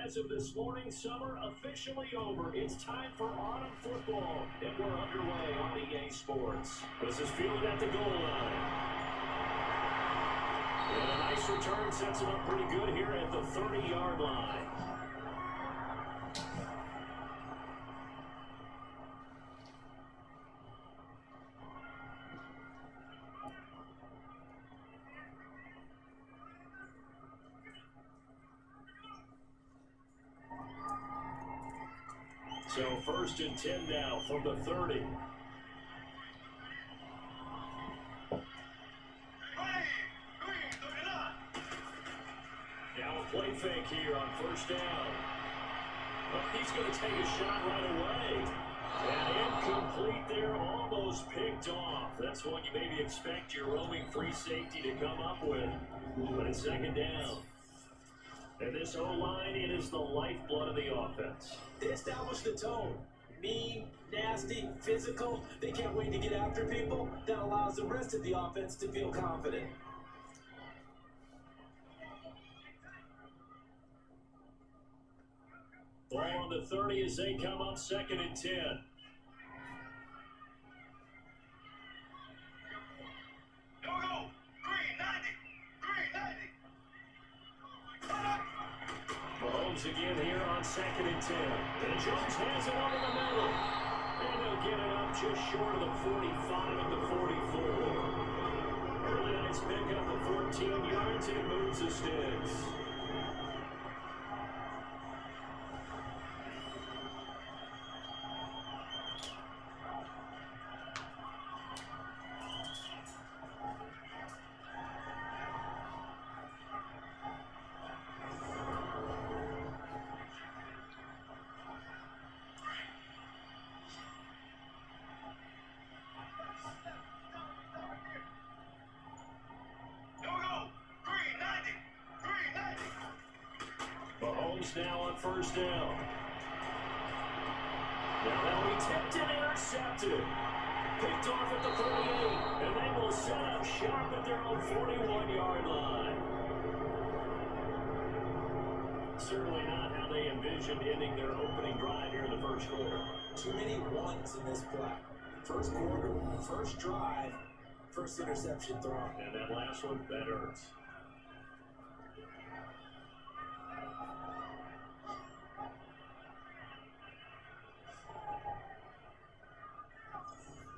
As of this morning, summer officially over. It's time for autumn football, and we're underway on EA Sports. This is fielded at the goal line. And a nice return sets him up pretty good here at the 30-yard line. So 1st and 10 now from the 30. Now a play fake here on 1st down. Well, he's going to take a shot right away. And incomplete there, almost picked off. That's one you maybe expect your roaming free safety to come up with. But it's 2nd down. And this O-line, it is the lifeblood of the offense. They established the tone. Mean, nasty, physical. They can't wait to get after people. That allows the rest of the offense to feel confident. Ball on the 30 as they come up 2nd and 10. Mahomes again here on 2nd and 10. And Jones has it over the middle. And he'll get it up just short of the 45 at the 44. Early nice pickup of 14 yards and moves the sticks. Now on 1st down. Now that'll be tipped and intercepted. Picked off at the 38. And they will set up sharp at their own 41-yard line. Certainly not how they envisioned ending their opening drive here in the 1st quarter. Too many ones in this play. 1st quarter, 1st drive, 1st interception thrown. And that last one, that hurts.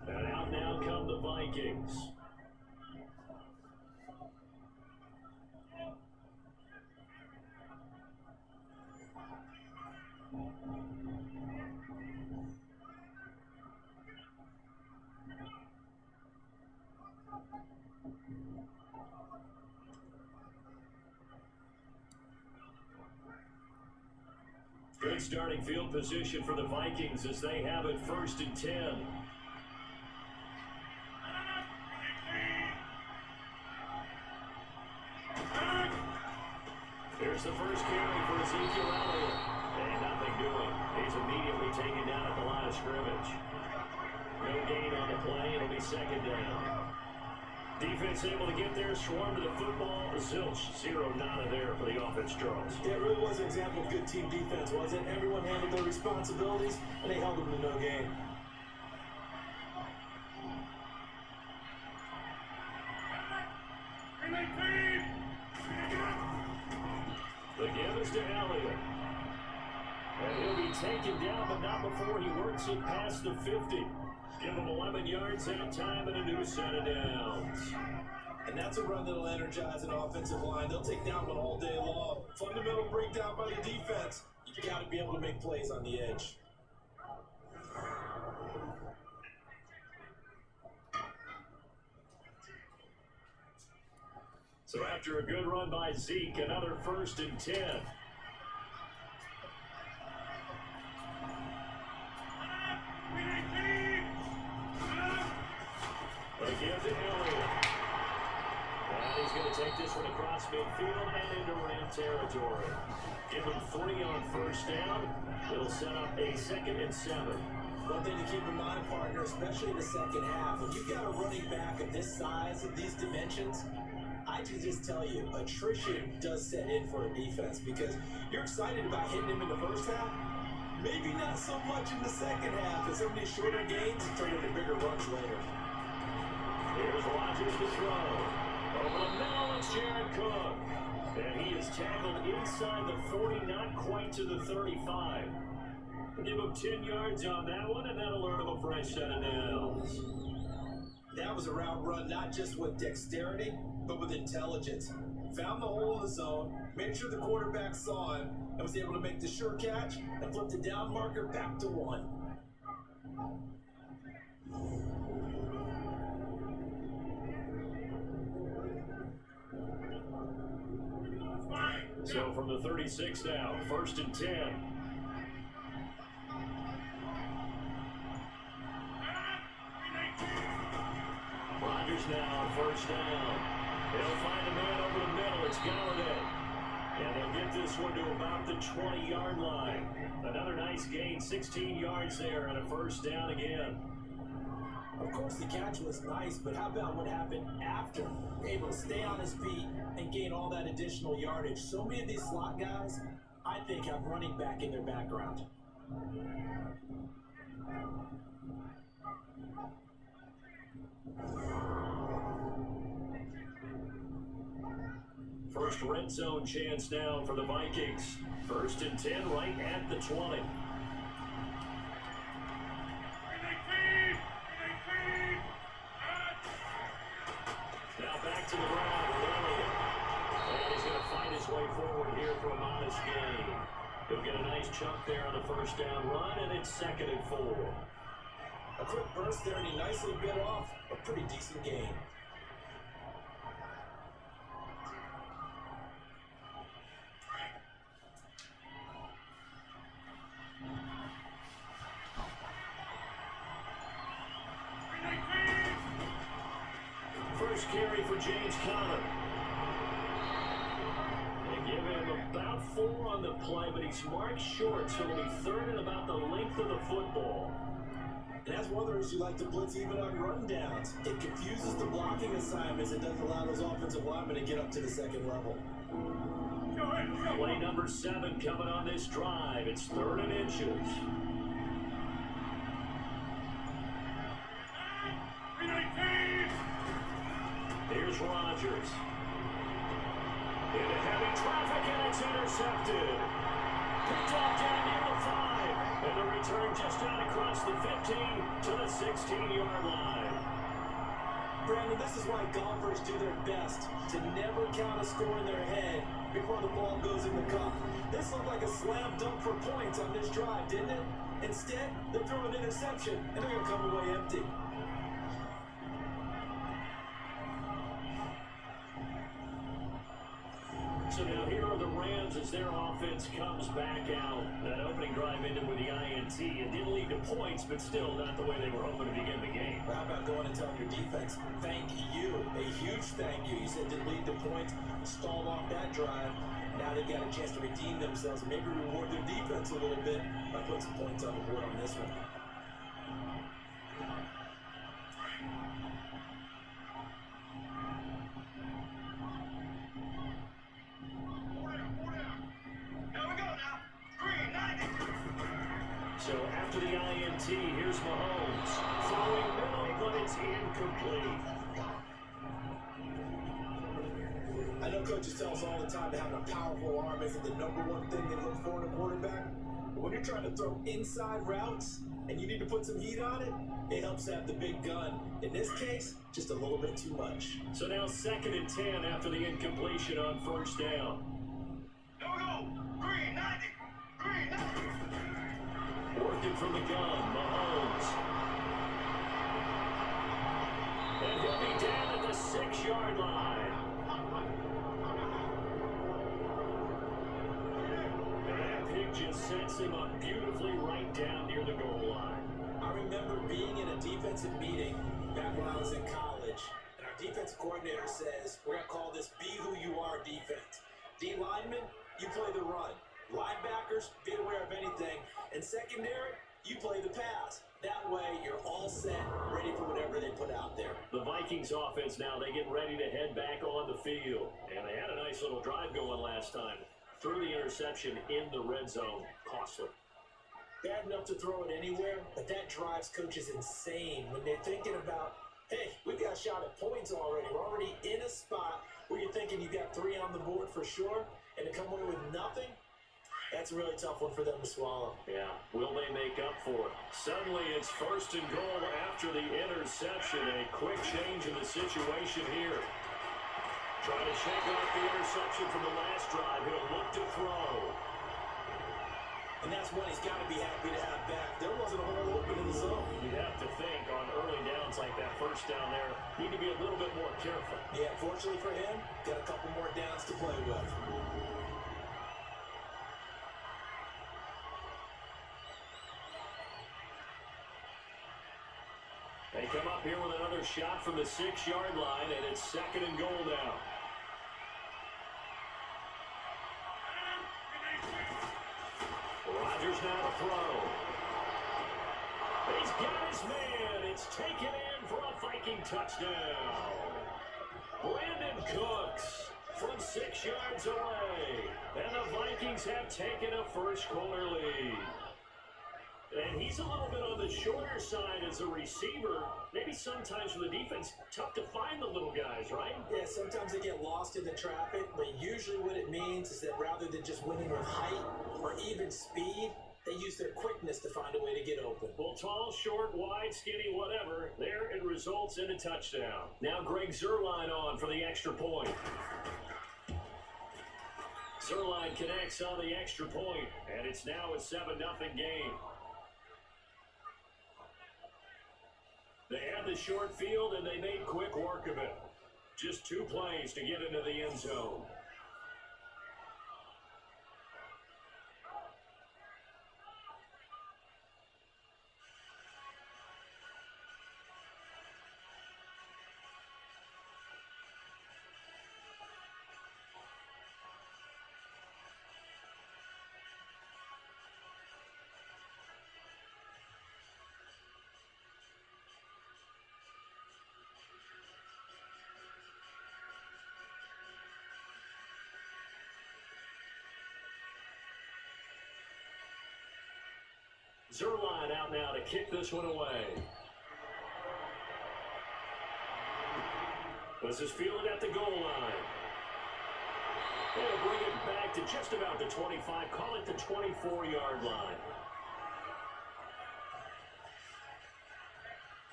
And out now come the Vikings. Good starting field position for the Vikings as they have it 1st and 10. Here's the first carry for Ezekiel Elliot. And nothing doing. He's immediately taken down at the line of scrimmage. No gain on the play. It'll be 2nd down. Defense able to get there, swarm to the football. Zilch, 0 nada there for the offense, Charles. Yeah, it really was an example of good team defense, wasn't it? Everyone handled their responsibilities, and they held them to no gain. The give is to Elliot. And he'll be taken down, but not before he works it past the 50. Give him 11 yards that time and a new set of downs. And that's a run that'll energize an offensive line. They'll take down one all day long. Fundamental breakdown by the defense. You've got to be able to make plays on the edge. So after a good run by Zeke, another 1st and 10. Again to Elliot. And he's going to take this one across midfield and into Ram territory. Give him 3 on 1st down. It'll set up a 2nd and 7. One thing to keep in mind, partner, especially in the second half, when you've got a running back of this size, of these dimensions, I can just tell you, attrition does set in for a defense because you're excited about hitting him in the first half. Maybe not so much in the second half, as some of these shorter gains turn into bigger runs later. Here's Rodgers to throw. Over the middle, it's Jared Cook. And he is tackled inside the 40, not quite to the 35. Give him 10 yards on that one, and that'll earn him a fresh set of downs. That was a route run, not just with dexterity, but with intelligence. Found the hole in the zone, made sure the quarterback saw him, and was able to make the sure catch and flip the down marker back to 1. So from the 36 now, 1st and 10. Rodgers now on 1st down. He'll find a man over the middle. It's Galladay. And they'll get this one to about the 20-yard line. Another nice gain, 16 yards there, and a 1st down again. Of course, the catch was nice, but how about what happened after? Able to stay on his feet and gain all that additional yardage. So many of these slot guys, I think, have running back in their background. First red zone chance now for the Vikings. 1st and 10 right at the 20. Now back to the ground with Elliot. And he's going to find his way forward here for a modest gain. He'll get a nice chunk there on the 1st down run, and it's 2nd and 4. A quick burst there, and he nicely bit off a pretty decent gain. First carry for James Conner. They give him about 4 on the play, but he's marked short, so it'll be 3rd and about the length of the football. And that's one of the reasons you like to blitz even on rundowns. It confuses the blocking assignments. It doesn't allow those offensive linemen to get up to the second level. Play number 7 coming on this drive. It's 3rd and inches. Here's Rodgers. Into heavy traffic, and it's intercepted. Picked off down near the 5. And the return just out across the 15 to the 16-yard line. Brandon, this is why golfers do their best to never count a score in their head before the ball goes in the cup. This looked like a slam dunk for points on this drive, didn't it? Instead, they throw an interception, and they're going to come away empty. So now here are the Rams as their offense comes back out. That opening drive ended with the INT. It didn't lead to points, but still not the way they were hoping to begin the game. How about going and telling your defense, thank you, a huge thank you. You said didn't lead to points, stalled off that drive. Now they've got a chance to redeem themselves and maybe reward their defense a little bit by putting some points on the board on this one. So after the INT, here's Mahomes. Throwing middle, but it's incomplete. I know coaches tell us all the time that having a powerful arm isn't the #1 thing they look for in a quarterback. But when you're trying to throw inside routes and you need to put some heat on it, it helps to have the big gun. In this case, just a little bit too much. So now 2nd and 10 after the incompletion on 1st down. Green 90. Working from the gun, Mahomes. And he'll be down at the 6-yard line. And that pick just sets him up beautifully right down near the goal line. I remember being in a defensive meeting back when I was in college, and our defensive coordinator says, we're going to call this Be Who You Are defense. D linemen, you play the run. Linebackers, be aware of anything. And secondary, you play the pass. That way, you're all set, ready for whatever they put out there. The Vikings offense now, they get ready to head back on the field. And they had a nice little drive going last time. Threw the interception in the red zone. Costly. Bad enough to throw it anywhere, but that drives coaches insane when they're thinking about, hey, we got a shot at points already. We're already in a spot where you're thinking you got 3 on the board for sure, and to come away with nothing, that's a really tough one for them to swallow. Yeah, will they make up for it? Suddenly it's 1st and goal after the interception. A quick change in the situation here. Trying to shake off the interception from the last drive. He'll look to throw. And that's one he's got to be happy to have back. There wasn't a hole open in the zone. You'd have to think on early downs like that, first down there, need to be a little bit more careful. Yeah, fortunately for him, got a couple more downs to play with. They come up here with another shot from the 6-yard line, and it's 2nd and goal now. Rodgers now to throw. He's got his man. It's taken in for a Viking touchdown. Brandon Cooks from 6 yards away. And the Vikings have taken a first-quarter lead. And he's a little bit on the shorter side as a receiver. Maybe sometimes for the defense, tough to find the little guys, right? Yeah, sometimes they get lost in the traffic, but usually what it means is that rather than just winning with height or even speed, they use their quickness to find a way to get open. Well, tall, short, wide, skinny, whatever, there it results in a touchdown. Now Greg Zuerlein on for the extra point. Zuerlein connects on the extra point, and it's now a 7-0 game. They had the short field, and they made quick work of it. Just 2 plays to get into the end zone. Zuerlein out now to kick this one away. This is fielded at the goal line. They'll bring it back to just about the 25, call it the 24-yard line.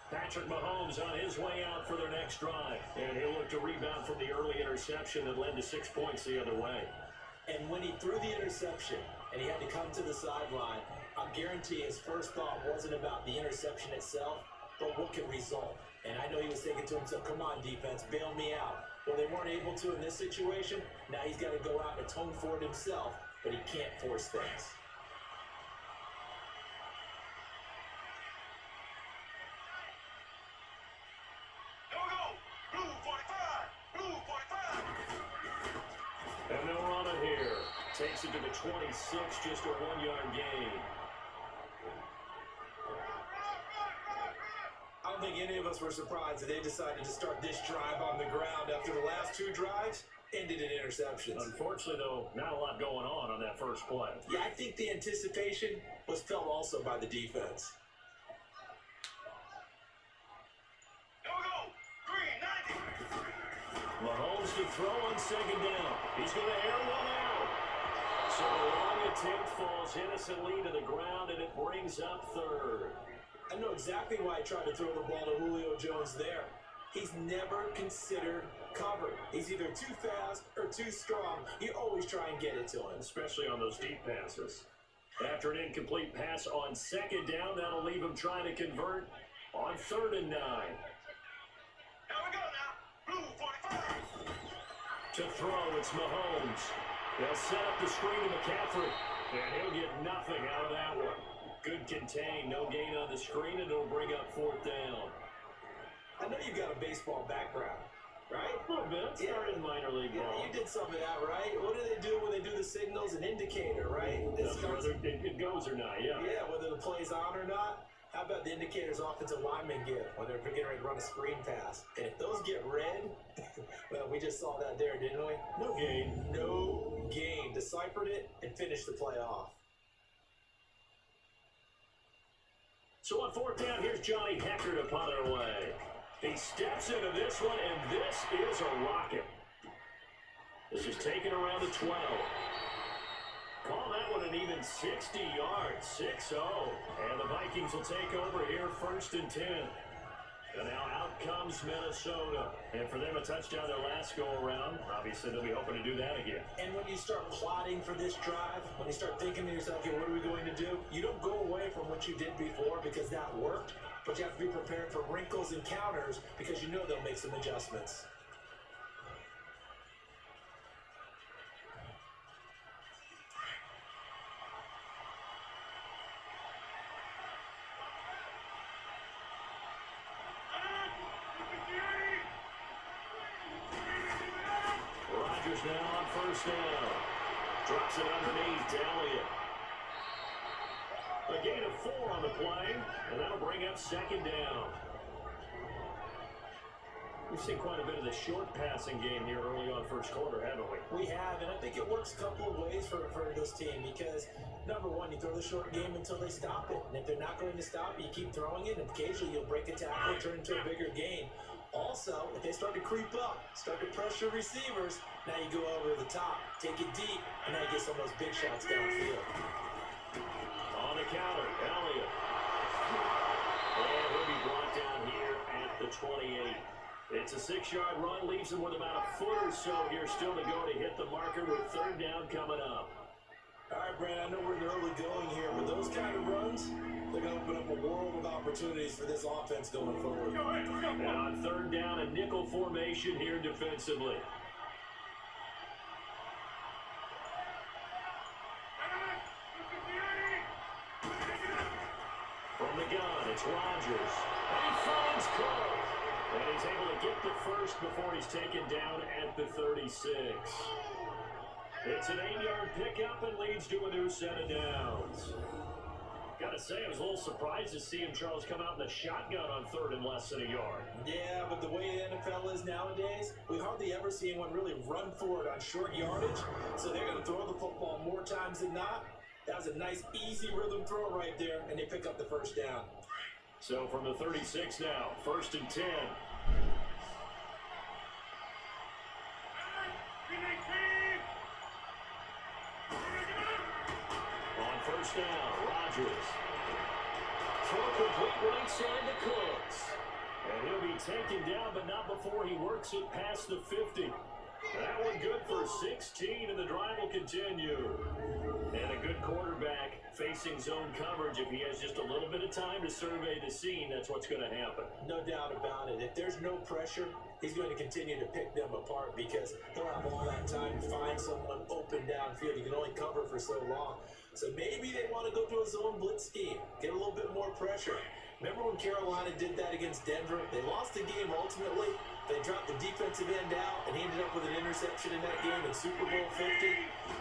Patrick Mahomes on his way out for their next drive. And he'll look to rebound from the early interception that led to 6 points the other way. And when he threw the interception and he had to come to the sideline, I guarantee his first thought wasn't about the interception itself, but what could result. And I know he was thinking to himself, come on, defense, bail me out. Well, they weren't able to in this situation. Now he's got to go out and atone for it himself, but he can't force things. And they'll run it here. Takes it to the 26, just a 1-yard gain. I don't think any of us were surprised that they decided to start this drive on the ground after the last 2 drives ended in interceptions. Unfortunately, though, not a lot going on that first play. Yeah, I think the anticipation was felt also by the defense. Mahomes to throw on 2nd down. He's going to air one out. So the long attempt falls innocently to the ground, and it brings up 3rd. I know exactly why he tried to throw the ball to Julio Jones there. He's never considered cover. He's either too fast or too strong. You always try and get it to him. Especially on those deep passes. After an incomplete pass on 2nd down, that'll leave him trying to convert on 3rd and 9. Here we go now. Blue 45. To throw, it's Mahomes. They'll set up the screen to McCaffrey, and he'll get nothing out of that one. Good contain, no gain on the screen, and it'll bring up 4th down. I know you got a baseball background, right? A little bit. Started in minor league ball. Yeah, you did some of that, right? What do they do when they do the signals? An indicator, right? Whether it goes or not, yeah. Yeah, whether the play's on or not. How about the indicators offensive linemen get when they're getting ready to run a screen pass? And if those get red, well, we just saw that there, didn't we? No gain. No gain. Deciphered it and finished the play off. So on fourth down, here's Johnny Hecker to punt it away. He steps into this one, and this is a rocket. This is taken around the 12. Call that one an even 60 yards, 6-0. And the Vikings will take over here, 1st and 10. And now out comes Minnesota. And for them, a touchdown their last go-around. Obviously, they'll be hoping to do that again. And when you start plotting for this drive, when you start thinking to yourself, okay, what are we going to do? You don't go away from what you did before because that worked. But you have to be prepared for wrinkles and counters because you know they'll make some adjustments. Rodgers now on first down. Drops it underneath to Elliot. A gain of 4 on the play, and that'll bring up 2nd down. We've seen quite a bit of the short passing game here early on first quarter, haven't we? We have, and I think it works a couple of ways for this team because, number one, you throw the short game until they stop it. And if they're not going to stop it, you keep throwing it, and occasionally you'll break a tackle, turn into a bigger gain. Also, if they start to creep up, start to pressure receivers, now you go over the top, take it deep, and now you get some of those big shots downfield. On the counter, Elliot. And he'll be brought down here at the 28. It's a 6-yard run, leaves him with about a foot or so here still to go to hit the marker with 3rd down coming up. All right, Brandon, I know we're in the early going here, but those kind of runs, they're going to open up a world of opportunities for this offense going forward. And on 3rd down, a nickel formation here defensively. From the gun, it's Rodgers. And he finds Kittle. And he's able to get the first before he's taken down at the 36. It's an 8-yard pickup and leads to a new set of downs. Gotta say, I was a little surprised to see him, Charles, come out in the shotgun on 3rd and less than a yard. Yeah, but the way the NFL is nowadays, we hardly ever see anyone really run for it on short yardage. So they're going to throw the football more times than not. That was a nice, easy rhythm throw right there, and they pick up the 1st down. So from the 36 now, 1st and 10. On 1st down, Rodgers. Throw complete right side to Cooks. And he'll be taken down, but not before he works it past the 50. That one good for 16, and the drive will continue. And a good quarterback facing zone coverage. If he has just a little bit of time to survey the scene, that's what's going to happen. No doubt about it. If there's no pressure, he's going to continue to pick them apart because he'll have all that time to find someone open downfield. You can only cover for so long. So maybe they want to go to a zone blitz scheme, get a little bit more pressure. Remember when Carolina did that against Denver? They lost the game ultimately. They dropped the defensive end out, and he ended up with an interception in that game in Super Bowl 50.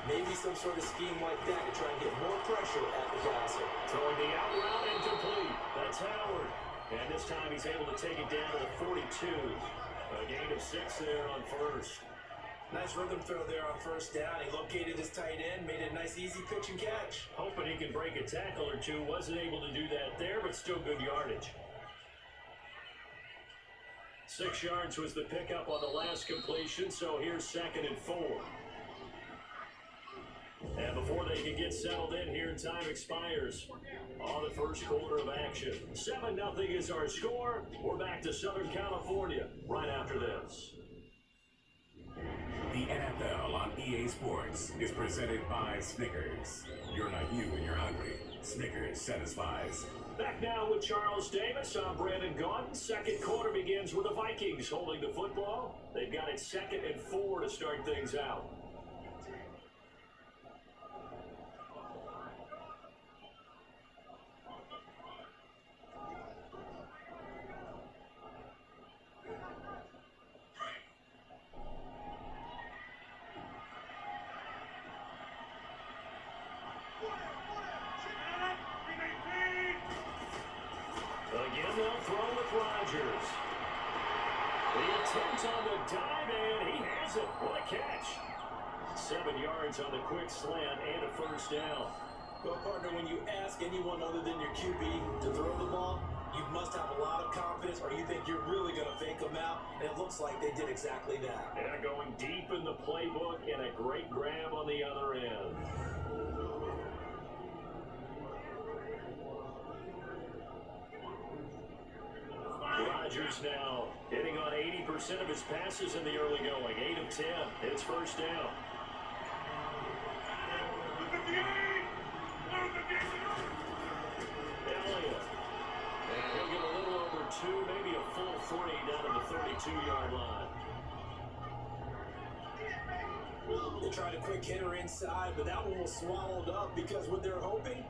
Maybe some sort of scheme like that to try and get more pressure at the passer. Throwing the out route incomplete. That's Howard. And this time he's able to take it down to the 42. A gain of 6 there on 1st. Nice rhythm throw there on 1st down. He located his tight end, made a nice easy pitch and catch. Hoping he can break a tackle or two. Wasn't able to do that there, but still good yardage. 6 yards was the pickup on the last completion, so here's 2nd and 4. And before they can get settled in here, time expires on the first quarter of action. 7-0 is our score. We're back to Southern California right after this. The NFL on EA Sports is presented by Snickers. You're not you when you're hungry. Snickers satisfies. Back now with Charles Davis. I'm Brandon Gaudin. Second quarter begins with the Vikings holding the football. They've got it 2nd and 4 to start things out. attempt on the dive, and he has it. What a catch. 7 yards on the quick slant and a first down. Well, partner, when you ask anyone other than your QB to throw the ball, you must have a lot of confidence, or you think you're really going to fake them out, and it looks like they did exactly that. And going deep in the playbook, and a great grab on the other end. Rodgers now hitting on 80% of his passes in the early going. 8 of 10. It's first down. Elliot. And he'll get a little over 2, maybe a full 3 down to the 32-yard line. They tried a quick hitter inside, but that one was swallowed up because what they're hoping,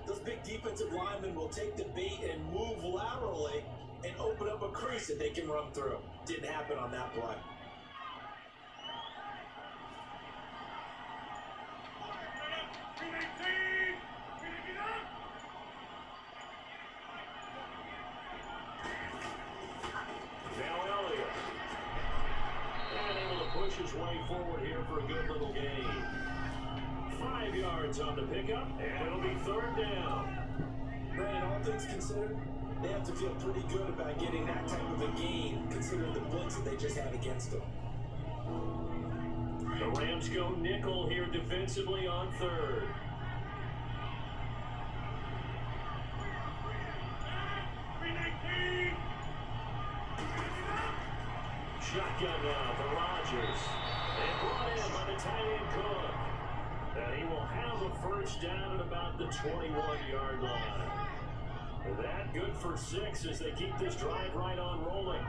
those big defensive linemen will take the bait and move laterally and open up a crease that they can run through. Didn't happen on that play. Now Elliot. And able to push his way forward here for a good little gain. 5 yards on the pickup, and it'll be third down. Brandon, all things considered, they have to feel pretty good about getting that type of a gain, considering the blitz that they just had against them. The Rams go nickel here defensively on third. Shotgun now for Rodgers. And brought in by the tight end Cook. And he will have a first down at about the 21-yard line. That good for 6 as they keep this drive right on rolling.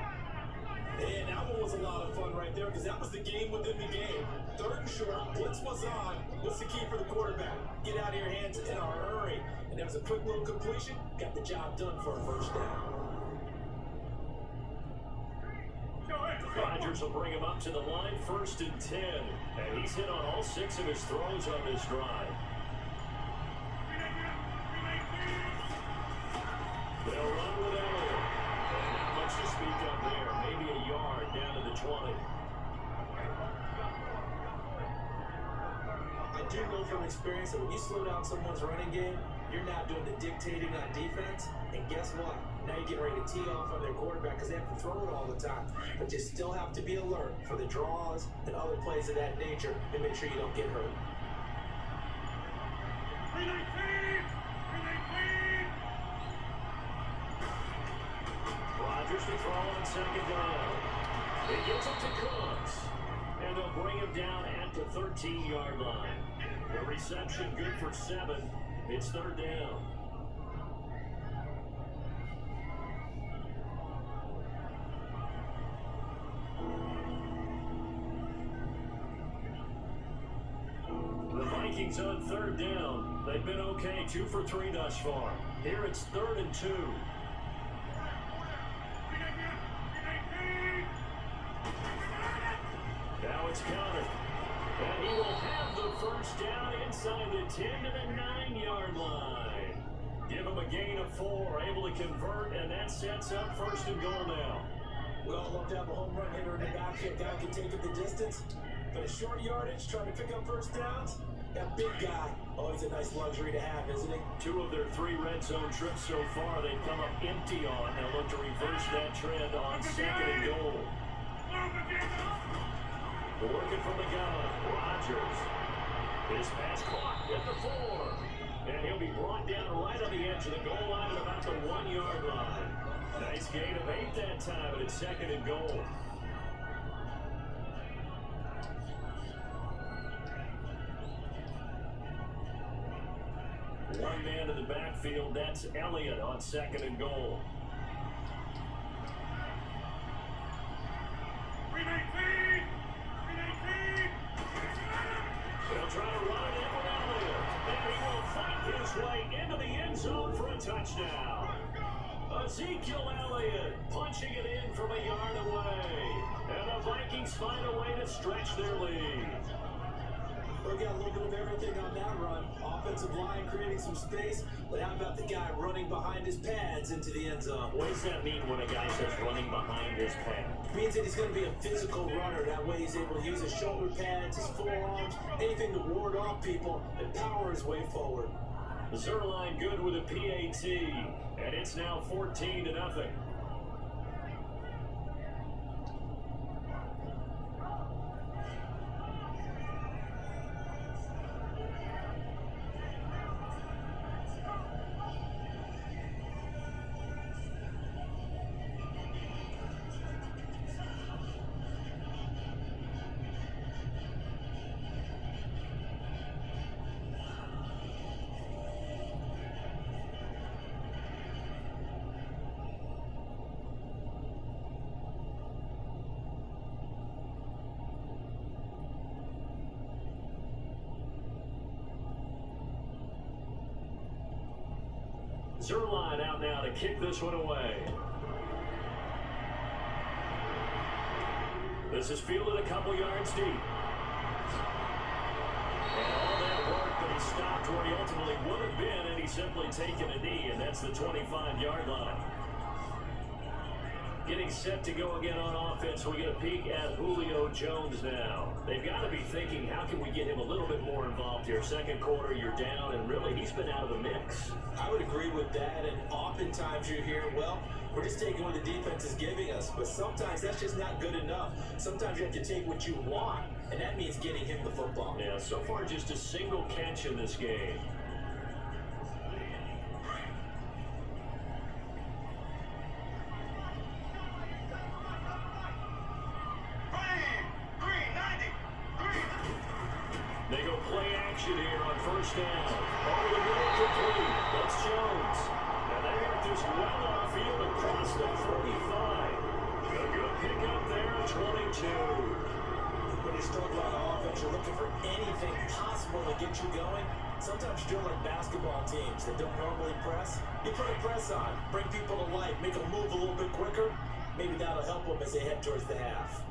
And that one was a lot of fun right there because that was the game within the game. Third and short, blitz was on. What's the key for the quarterback? Get out of your hands in a hurry. And there was a quick little completion. Got the job done for a first down. Rodgers will bring him up to the line, 1st and 10. And he's hit on all 6 of his throws on this drive. They'll run with Elliot. And not much to speak of there. Maybe a yard down to the 20. I do know from experience that when you slow down someone's running game, you're not doing the dictating on defense. And guess what? Now you're getting ready to tee off on their quarterback because they have to throw it all the time. But you still have to be alert for the draws and other plays of that nature and make sure you don't get hurt. Rodgers to throw on 2nd down. He gets it to Cooks. And they'll bring him down at the 13-yard line. The reception good for 7. It's 3rd down. The Vikings on 3rd down. They've been okay, 2 for 3 thus far. Here it's 3rd and 2. Now it's countered. And he will have the first down inside the 10 to the 9-yard line. Give him a gain of 4, able to convert, and that sets up 1st and goal now. We all love to have a home run hitter in the backfield. Guy can take it the distance. But a short yardage, trying to pick up first downs, that big guy, always a nice luxury to have, isn't he? 2 of their 3 red zone trips so far, they've come up empty on. They'll look to reverse that trend on 2nd and goal. Working from the gun, Rodgers. His pass clock at the 4. And he'll be brought down right on the edge of the goal line at about the 1-yard line. Nice gain of 8 that time, and it's 2nd and goal. One man in the backfield, that's Elliot on 2nd and goal. They'll try to run it in with Elliot, and he will fight his way into the end zone for a touchdown. Ezekiel Elliott punching it in from a yard away, and the Vikings find a way to stretch their lead. we got a little bit of everything on that run. Offensive line creating some space, but how about the guy running behind his pads into the end zone? What does that mean when a guy says running behind his pad? It means that he's going to be a physical runner. That way he's able to use his shoulder pads, his forearms, anything to ward off people and power his way forward. Zerline good with a PAT, and it's now 14-0. Zerline out now to kick this one away. This is fielded a couple yards deep. And all that work, but he stopped where he ultimately would have been, and he's simply taken a knee, and that's the 25-yard line. Getting set to go again on offense, we get a peek at Julio Jones now. They've got to be thinking, how can we get him a little bit more involved here? Second quarter, you're down, and really, he's been out of the mix. I would agree with that, and oftentimes you hear, well, we're just taking what the defense is giving us, but sometimes that's just not good enough. Sometimes you have to take what you want, and that means getting him the football. Yeah, so far just a single catch in this game. They go play action here on first down. Over the middle complete. That's Jones. And they have just well off field across the 45. A good pickup there, 22. When you struggle on offense, you're looking for anything possible to get you going. Sometimes you're doing like basketball teams that don't normally press. You put a press on, bring people to life, make them move a little bit quicker. Maybe that'll help them as they head towards the half.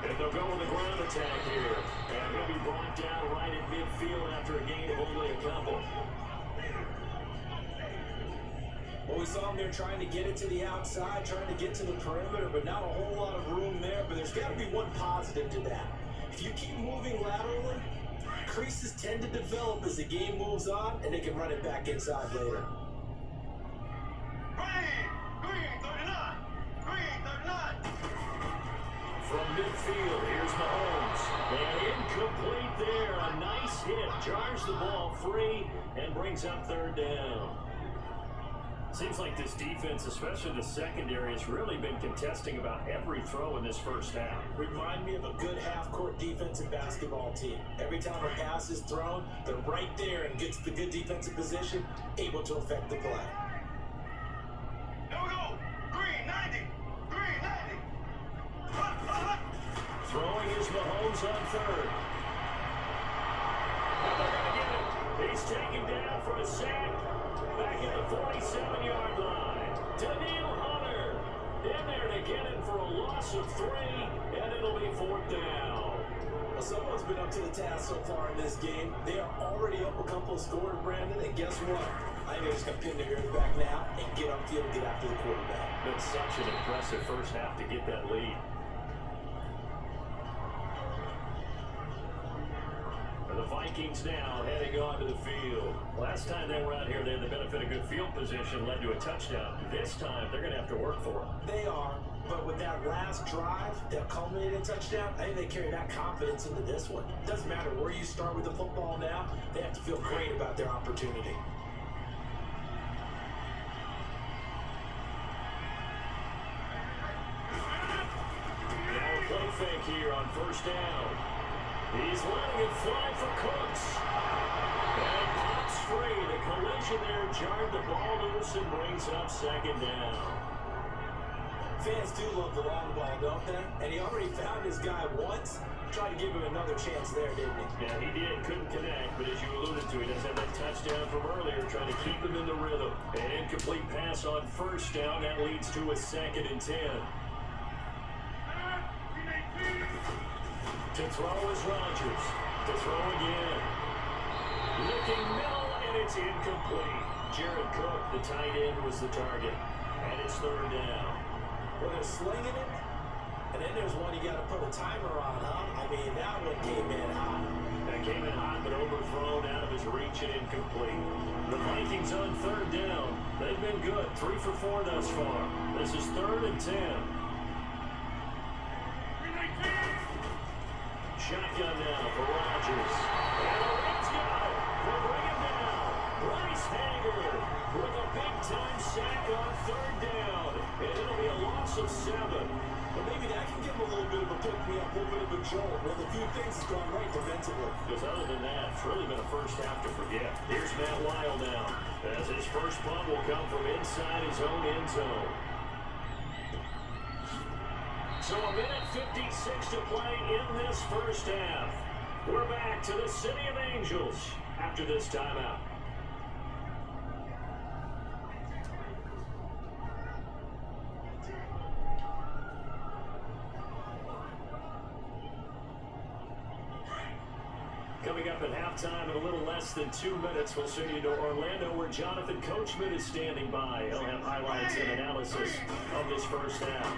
And they'll go with the ground attack here. And he'll be brought down right at midfield after a gain of only a couple. Well, we saw him there trying to get it to the outside, trying to get to the perimeter, but not a whole lot of room there. But there's got to be one positive to that. If you keep moving laterally, creases tend to develop as the game moves on, and they can run it back inside later. From midfield, here's Mahomes. And incomplete there. A nice hit. Jars the ball free and brings up third down. Seems like this defense, especially the secondary, has really been contesting about every throw in this first half. Remind me of a good half-court defensive basketball team. Every time a pass is thrown, they're right there and gets the good defensive position, able to affect the play. Throwing is Mahomes on third. And they're going to get it. He's taken down for a sack. Back at the 47-yard line. Daniil Hunter in there to get him for a loss of 3, and it'll be fourth down. Well, someone's been up to the task so far in this game. They are already up a couple of scores, Brandon, and guess what? I think they're just going to pin their ears back now and get upfield and get after the quarterback. Been such an impressive first half to get that lead. The Vikings now heading onto the field. Last time they were out here, they had the benefit of good field position, led to a touchdown. This time, they're going to have to work for it. They are, but with that last drive that culminated in touchdown, I think they carry that confidence into this one. Doesn't matter where you start with the football now, they have to feel great about their opportunity. Now a play fake here on first down. He's letting it fly for Cooks. And pops free. The collision there jarred the ball loose and brings up second down. Fans do love the long ball, don't they? And he already found his guy once. Tried to give him another chance there, didn't he? Yeah, he did. Couldn't connect, but as you alluded to, he does have that touchdown from earlier, trying to keep him in the rhythm. An incomplete pass on first down. That leads to a 2nd and 10. To throw is Rodgers. To throw again. Looking middle, and it's incomplete. Jared Cook, the tight end, was the target. And it's third down. Well, they're slinging it. And then there's one you got to put a timer on, huh? I mean, that one came in hot. That came in hot, but overthrown out of his reach and incomplete. The Vikings on third down. They've been good. 3 for 4 thus far. This is 3rd and 10. Shotgun now for Rodgers. And the Reds got it. They'll bring him down. Bryce Hager with a big-time sack on third down. And it'll be a loss of 7. But maybe that can give him a little bit of a pick-me-up, a little bit of a jolt. Well, the few things has gone right defensively. Because other than that, it's really been a first half to forget. Here's Matt Wild now, as his first punt will come from inside his own end zone. So a minute 56 to play in this first half. We're back to the City of Angels after this timeout. Coming up at halftime in a little less than 2 minutes, we'll send you to Orlando where Jonathan Coachman is standing by. He'll have highlights and analysis of this first half.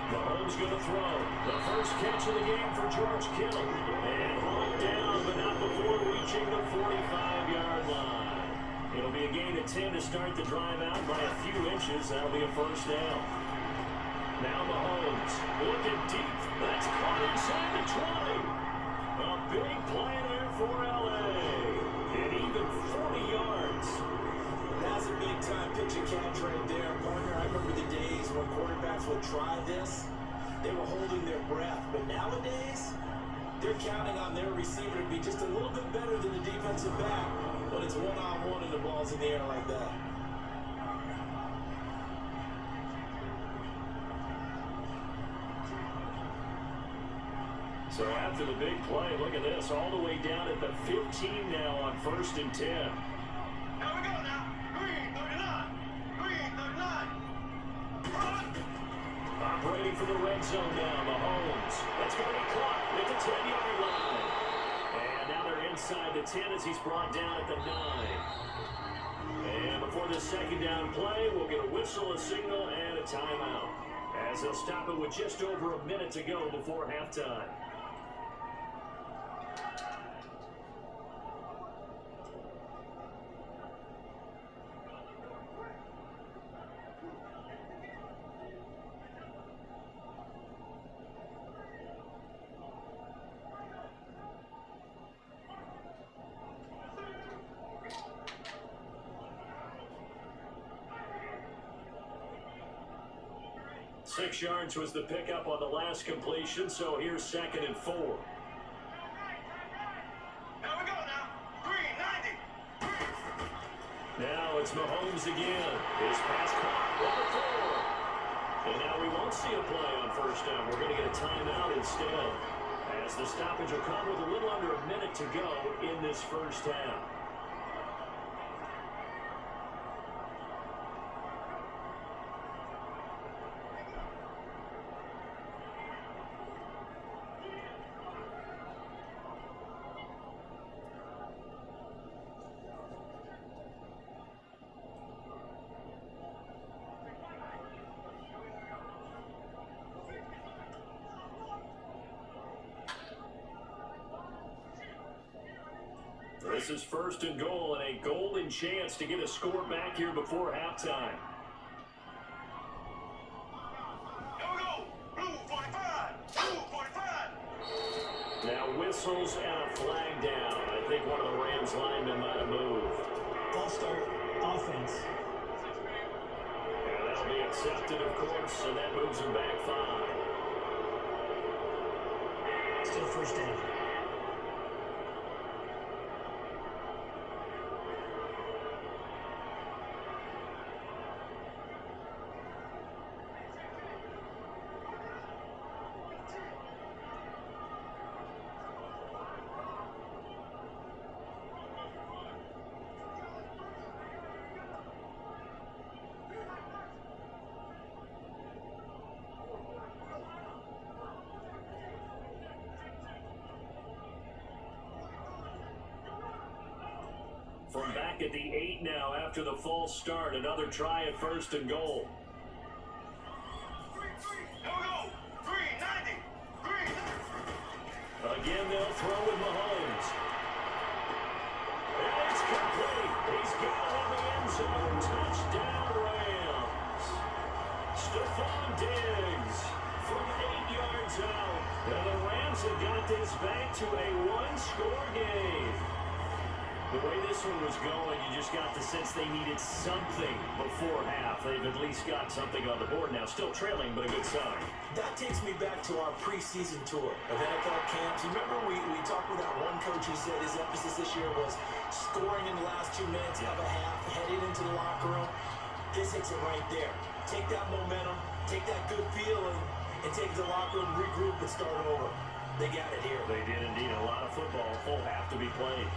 Mahomes going to throw. The first catch of the game for George Kittle. And hauled down, but not before reaching the 45-yard line. It'll be a gain of 10 to start the drive out by a few inches. That'll be a first down. Now Mahomes looking deep. That's caught inside the 20. A big play there for L.A. And even 40 yards. That's a big-time pitch and catch right there, partner. I remember the days when quarterbacks would try this. They were holding their breath. But nowadays, they're counting on their receiver to be just a little bit better than the defensive back when it's one-on-one and the ball's in the air like that. So after the big play, look at this, all the way down at the 15 now on 1st and 10. Here we go now. Green 39. Green 39. Run. Operating for the red zone now, Mahomes. That's going to be caught at the 10-yard line. And now they're inside the 10 as he's brought down at the 9. And before the second down play, we'll get a whistle, a signal, and a timeout. As they'll stop it with just over a minute to go before halftime. Six yards was the pickup on the last completion, so here's 2nd and 4. Here we go now. Green 90. Now it's Mahomes again. His pass caught on the 4. And now we won't see a play on first down. We're going to get a timeout instead. As the stoppage will come with a little under a minute to go in this first half. This is 1st and goal and a golden chance to get a score back here before halftime. Here we go. Blue 45. Blue 45. Now whistles and a flag down. I think one of the Rams linemen might have moved. False start. Offense. And that'll be accepted, of course, and that moves him back 5. Still first down. at the 8 now after the false start. Another try at 1st and goal. Here we go. 390. 3. Again, they'll throw with Mahomes. And it's complete. He's got it in the end zone. Touchdown, Rams. Stephon Diggs from 8 yards out. And the Rams have got this back to a one-score game. The way this one was going, you just got the sense they needed something before half. They've at least got something on the board now. Still trailing, but a good sign. That takes me back to our preseason tour of NFL camps. You remember we talked with that one coach who said his emphasis this year was scoring in the last 2 minutes of a half, heading into the locker room. This hits it right there. Take that momentum, take that good feeling, and take the locker room, regroup, and start over. They got it here. They did indeed. A lot of football. Full half to be played.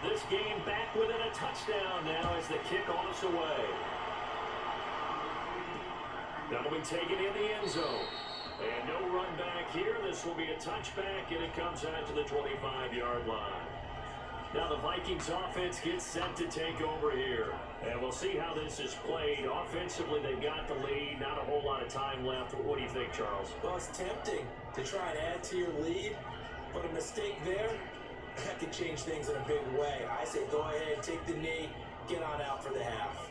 This game back within a touchdown now as the kickoff's away. That'll be taken in the end zone. And no run back here. This will be a touchback, and it comes out to the 25-yard line. Now the Vikings offense gets set to take over here. And we'll see how this is played. Offensively, they've got the lead. Not a whole lot of time left. What do you think, Charles? Well, it's tempting to try and add to your lead, but a mistake there, that could change things in a big way. I say go ahead, take the knee, get on out for the half.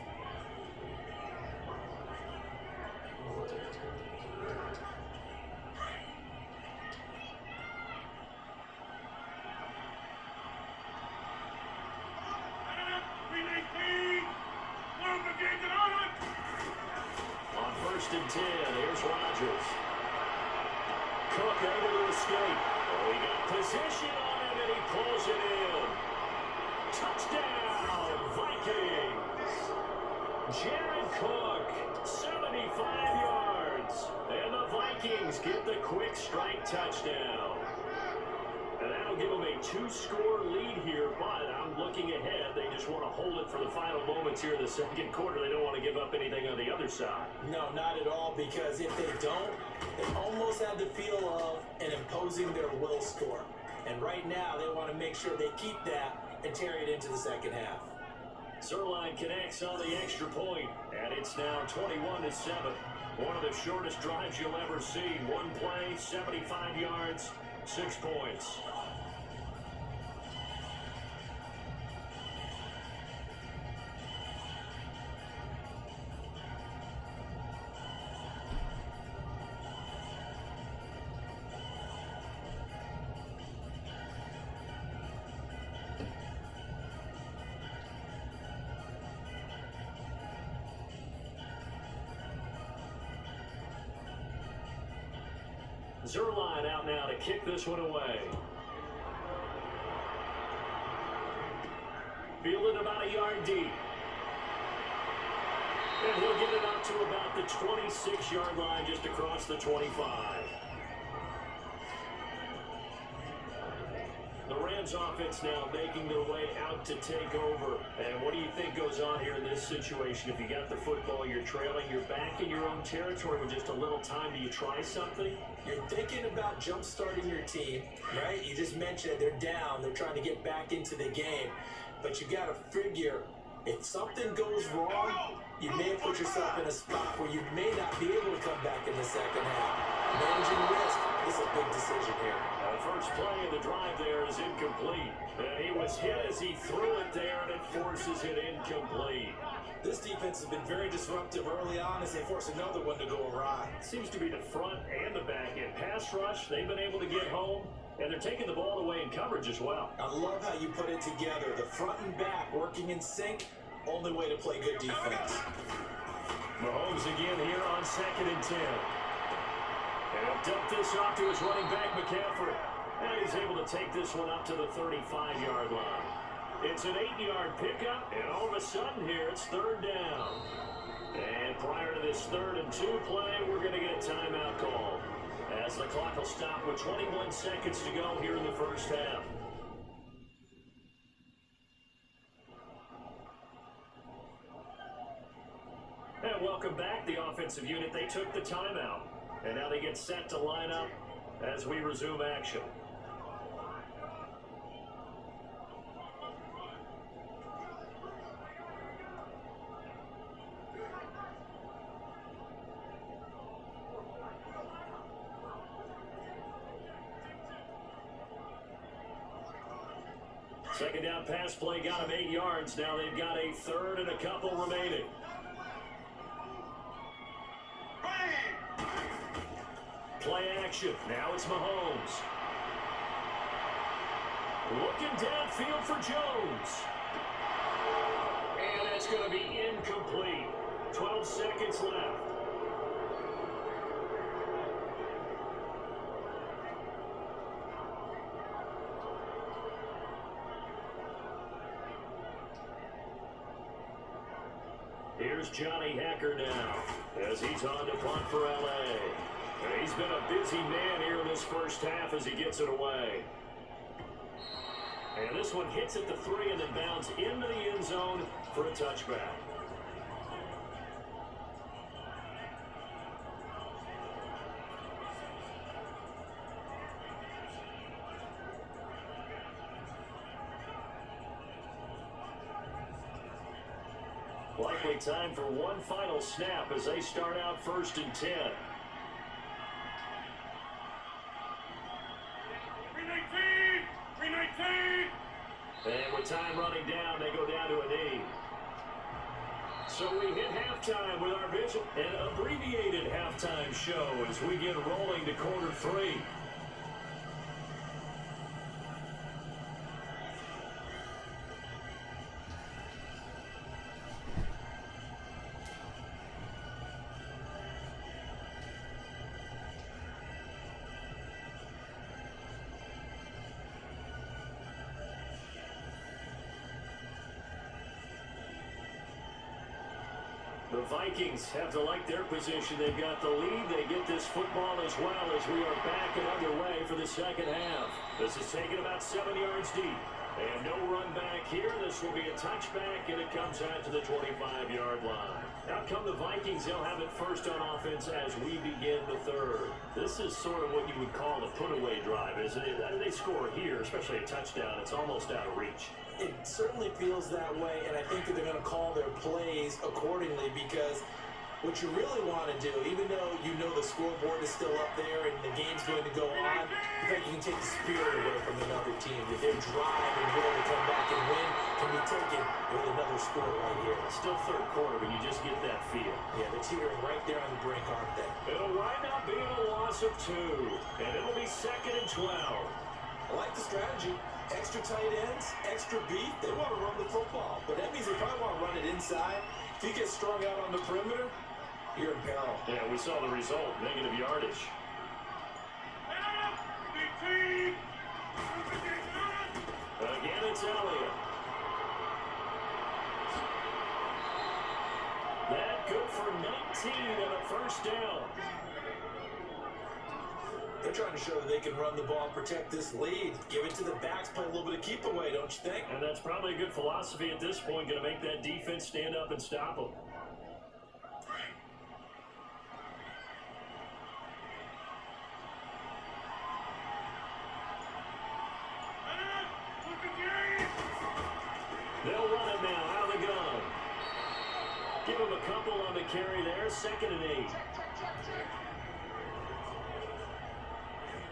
On 1st and 10, here's Rodgers. Cook able to escape. Oh, he got position on him, and he pulls it in. Touchdown, Vikings. Jared Cook, 75 yards. And the Vikings get the quick strike touchdown. And that'll give them a 2-score lead here, but I'm looking ahead. They just want to hold it for the final moments here in the second quarter. They don't want to give up anything on the other side. No, not at all, because if they don't, they almost have the feel of an imposing their will score. And right now, they want to make sure they keep that and carry it into the second half. Zerline connects on the extra point, and it's now 21-7. One of the shortest drives you'll ever see. One play, 75 yards, 6 points. Zerline out now to kick this one away. Fielded about a yard deep. And he'll get it out to about the 26-yard line, just across the 25. The Rams offense now making their way out to take over. And what do you think goes on here in this situation? If you got the football, you're trailing, you're back in your own territory with just a little time. Do you try something? You're thinking about jump-starting your team, right? You just mentioned they're down. They're trying to get back into the game. But you got to figure, if something goes wrong, you may put yourself in a spot where you may not be able to come back in the second half. Managing risk is a big decision here. The first play of the drive there is incomplete. And he was hit as he threw it there, and it forces it incomplete. This defense has been very disruptive early on as they force another one to go awry. Seems to be the front and the back end. Pass rush, they've been able to get home, and they're taking the ball away in coverage as well. I love how you put it together. The front and back working in sync, only way to play good defense. Mahomes again here on 2nd and 10. And he'll dump this off to his running back, McCaffrey. And he's able to take this one up to the 35-yard line. It's an 8-yard pickup, and all of a sudden here, it's 3rd down. And prior to this 3rd and 2 play, we're going to get a timeout call, as the clock will stop with 21 seconds to go here in the first half. And welcome back, the offensive unit. They took the timeout, and now they get set to line up as we resume action. Second down pass play got him 8 yards. Now they've got a 3rd and a couple remaining. Play action. Now it's Mahomes. Looking downfield for Jones. And that's going to be incomplete. 12 seconds left. Here's Johnny Hacker now, as he's on to punt for LA. And he's been a busy man here in this first half as he gets it away. And this one hits at the 3 and then bounds into the end zone for a touchback. Likely time for one final snap as they start out 1st and 10. 319! And with time running down, they go down to a knee. So we hit halftime with our vision, an abbreviated halftime show as we get rolling to quarter 3. The Vikings have to like their position. They've got the lead. They get this football as well as we are back and underway for the second half. This is taken about 7 yards deep. And no run back here. This will be a touchback, and it comes out to the 25-yard line. Out come the Vikings. They'll have it first on offense as we begin the 3rd. This is sort of what you would call a put-away drive, isn't it? They score here, especially a touchdown. It's almost out of reach. It certainly feels that way, and I think that they're going to call their plays accordingly, because what you really want to do, even though you know the scoreboard is still up there and the game's going to go on, I think you can take the spirit away from another team. If their drive and will to come back and win can be taken with another score right here. Still 3rd quarter, but you just get that feel. Yeah, they're teetering right there on the brink, aren't they? It'll wind up being a loss of 2, and it'll be 2nd and 12. I like the strategy. Extra tight ends, extra beef. They want to run the football, but that means they probably want to run it inside. If you get strung out on the perimeter, you're in peril. Yeah, we saw the result, negative yardage. Again, it's Elliot. That good for 19 and a first down. They're trying to show that they can run the ball and protect this lead. Give it to the backs, play a little bit of keep away, don't you think? And that's probably a good philosophy at this point, going to make that defense stand up and stop them. They'll run it now out of the gun. Give him a couple on the carry there, 2nd and 8.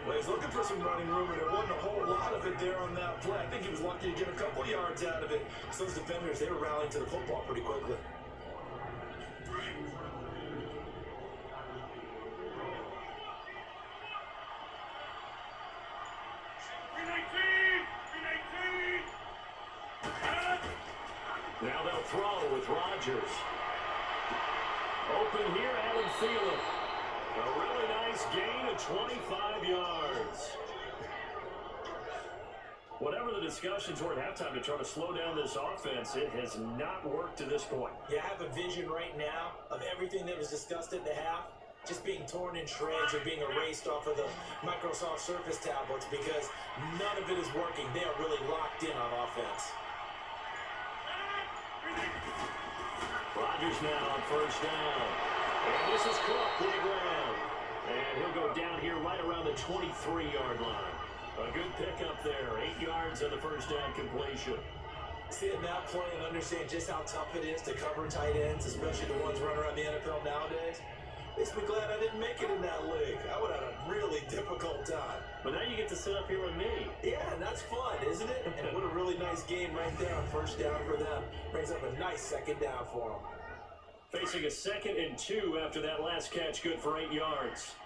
Well, he's looking for some running room, and there wasn't a whole lot of it there on that play. I think he was lucky to get a couple yards out of it. So those defenders, they were rallying to the football pretty quickly. Now they'll throw with Rodgers. Open here, Thielen. A really nice gain of 25 yards. Whatever the discussions were at halftime to try to slow down this offense, it has not worked to this point. Yeah, I have a vision right now of everything that was discussed at the half just being torn in shreds or being erased off of the Microsoft Surface tablets because none of it is working. They are really locked in on offense. Rodgers now on first down. And this is caught big ground. And he'll go down here right around the 23-yard line. A good pickup there. 8 yards on the first down completion. Seeing that play and understand just how tough it is to cover tight ends, especially the ones running around the NFL nowadays, makes me glad I didn't make it in that league. I would have had a really difficult time. But now you get to sit up here with me. Yeah, and that's fun, isn't it? And what a really nice game right there on first down for them. Brings up a nice second down for them. Facing a 2nd and 2 after that last catch, good for 8 yards.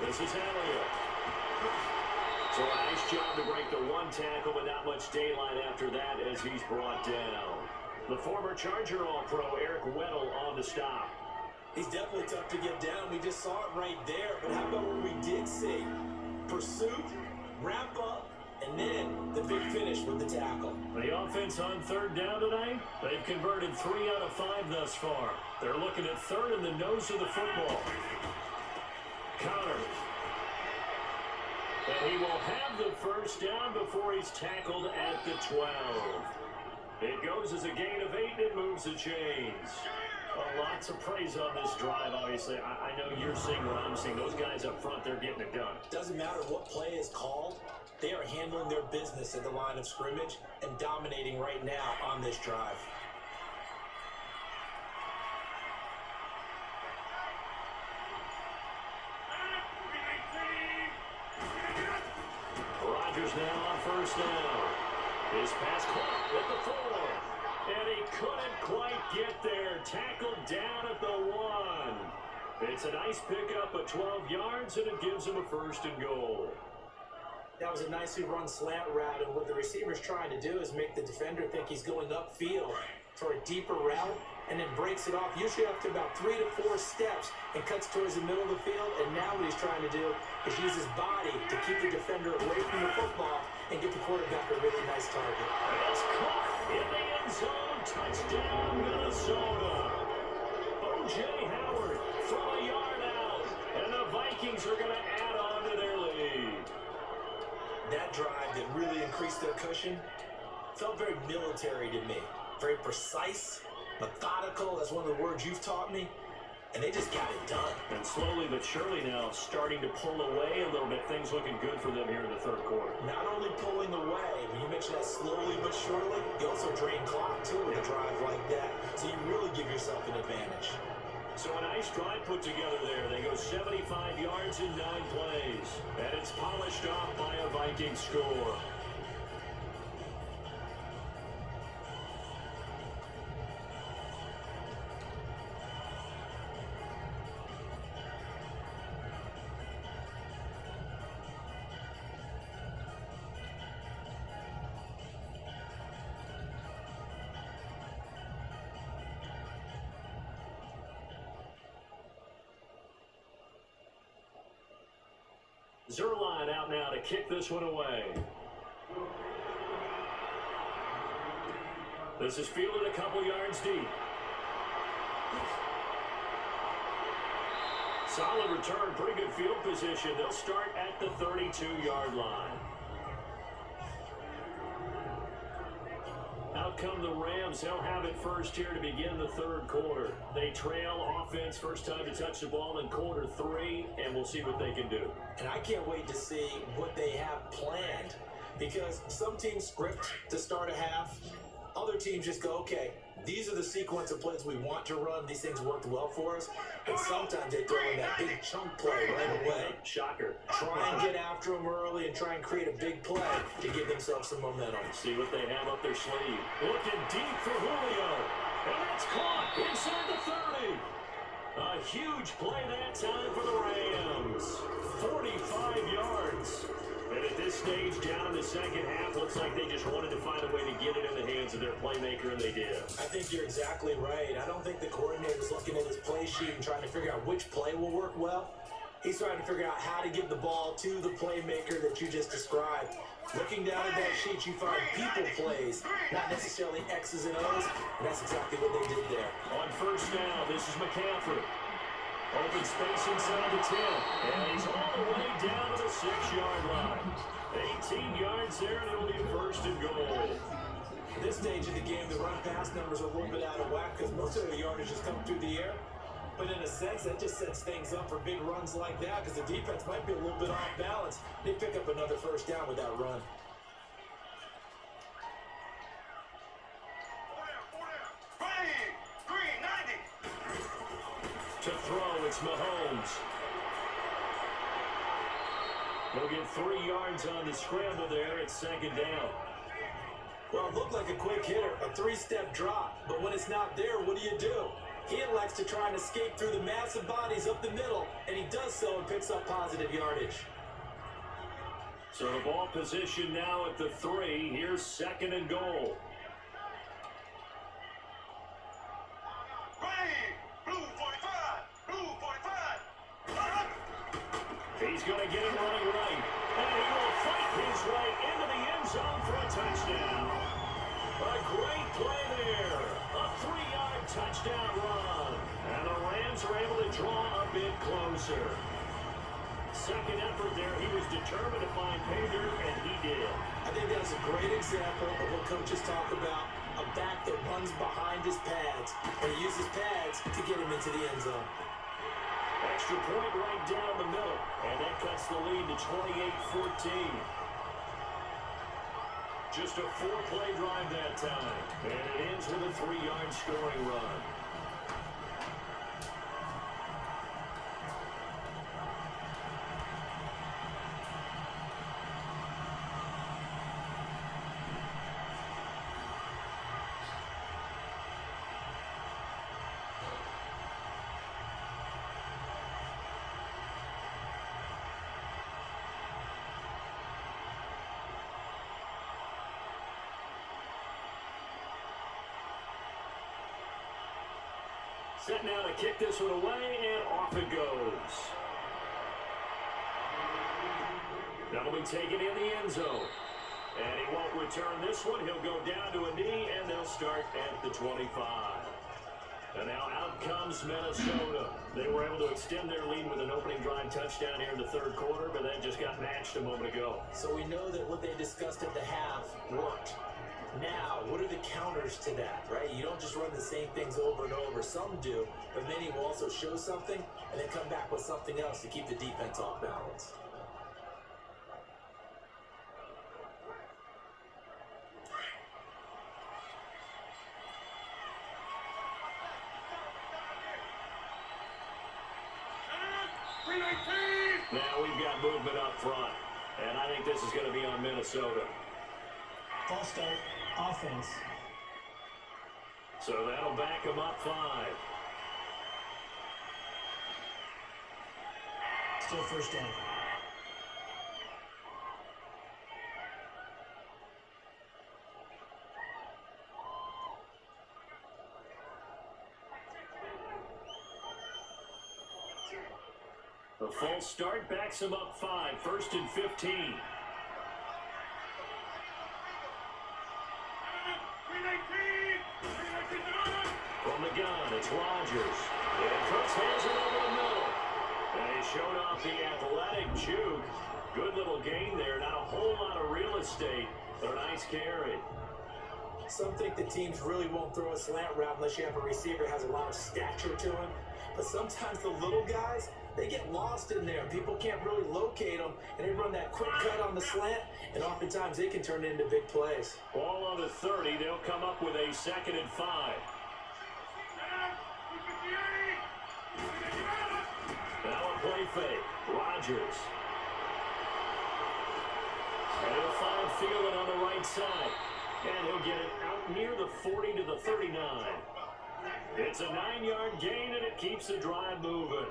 This is Elliot. So a nice job to break the one tackle, but not much daylight after that as he's brought down. The former Charger All-Pro Eric Witten on the stop. He's definitely tough to get down. We just saw it right there. But how about what we did see? Pursuit, wrap up, and then the big finish with the tackle. The offense on third down tonight, they've converted 3 out of 5 thus far. They're looking at third in the nose of the football. Connor. And he will have the first down before he's tackled at the 12. It goes as a gain of 8 and moves the chains. Lots of praise on this drive, obviously. I know you're seeing what I'm seeing. Those guys up front, they're getting it done. Doesn't matter what play is called. They are handling their business at the line of scrimmage and dominating right now on this drive. Rodgers now on first down. His pass caught at the 4. And he couldn't quite get there. Tackled down at the 1. It's a nice pickup of 12 yards, and it gives him a 1st and goal. That was a nicely run slant route, and what the receiver's trying to do is make the defender think he's going upfield for a deeper route, and then breaks it off, usually after about 3 to 4 steps, and cuts towards the middle of the field. And now what he's trying to do is use his body to keep the defender away from the football and get the quarterback a really nice target. It's caught in the end zone. Touchdown, Minnesota. O.J. Howard from a yard out, and the Vikings are going to add on to their lead. That drive that really increased their cushion felt very military to me. Very precise, methodical, that's one of the words you've taught me, and they just got it done. And slowly but surely now starting to pull away a little bit. Things looking good for them here in the third quarter. Not only pulling away, but you mentioned that slowly but surely, you also drain clock too with a drive like that, so you really give yourself an advantage. So a nice drive put together there. They go 75 yards in 9 plays, and it's polished off by a Viking score. Zerline out now to kick this one away. This is fielded a couple yards deep. Solid return, pretty good field position. They'll start at the 32-yard line. Out come the Rams. They'll have it first here to begin the third quarter. They trail offense, first time to touch the ball in quarter 3, and we'll see what they can do. And I can't wait to see what they have planned, because some teams script to start a half. Other teams just go, okay, these are the sequence of plays we want to run. These things worked well for us. And sometimes they throw in that big chunk play right away. Shocker. Try and get after them early and try and create a big play to give themselves some momentum. See what they have up their sleeve. Looking deep for Julio. And that's caught inside the 30. A huge play that time for the Rams. 45 yards. And at this stage, down in the second half, looks like they just wanted to find a way to get it in the hands of their playmaker, and they did. I think you're exactly right. I don't think the coordinator's looking at his play sheet and trying to figure out which play will work well. He's trying to figure out how to get the ball to the playmaker that you just described. Looking down at that sheet, you find people plays, not necessarily X's and O's, and that's exactly what they did there. On first down, this is McCaffrey. Open space inside the 10, and he's all the way down to the 6-yard line. 18 yards there, and it'll be first and goal. At this stage of the game, the run-pass numbers are a little bit out of whack because most of their yardage has come through the air. But in a sense, that just sets things up for big runs like that because the defense might be a little bit off balance. They pick up another first down with that run. To throw, it's Mahomes. He'll get 3 yards on the scramble there. It's second down. Well, it looked like a quick hitter, a 3-step drop. But when it's not there, what do? He elects to try and escape through the massive bodies up the middle, and he does so and picks up positive yardage. So the ball position now at the 3. Here's second and goal. He's going to get him running right. And he will fight his way into the end zone for a touchdown. A great play there. A 3-yard touchdown run. And the Rams are able to draw a bit closer. Second effort there. He was determined to find pay dirt, and he did. I think that's a great example of what coaches talk about. A back that runs behind his pads and he uses pads to get him into the end zone. Extra point right down the middle, and that cuts the lead to 28-14. Just a 4-play drive that time, and it ends with a 3-yard scoring run. Set now to kick this one away, and off it goes. That'll be taken in the end zone. And he won't return this one. He'll go down to a knee, and they'll start at the 25. And now out comes Minnesota. They were able to extend their lead with an opening drive touchdown here in the third quarter, but that just got matched a moment ago. So we know that what they discussed at the half worked. Now, what are the counters to that, right? You don't just run the same things over and over. Some do, but many will also show something and then come back with something else to keep the defense off balance. Now we've got movement up front, and I think this is going to be on Minnesota. False start, offense. So that'll back them up 5. Still first down. The false start backs him up 5, first and 15. From the gun, it's Rodgers. And Brooks hands it over the middle. And he showed off the athletic juke. Good little gain there. Not a whole lot of real estate, but a nice carry. Some think the teams really won't throw a slant route unless you have a receiver who has a lot of stature to him. But sometimes the little guys, they get lost in there. People can't really locate them, and they run that quick cut on the slant, and oftentimes they can turn it into big plays. Ball on the 30. They'll come up with a 2nd and 5. Now a play fake. Rodgers. And he'll find Thielen on the right side. And he'll get it out near the 40 to the 39. It's a 9-yard gain, and it keeps the drive moving.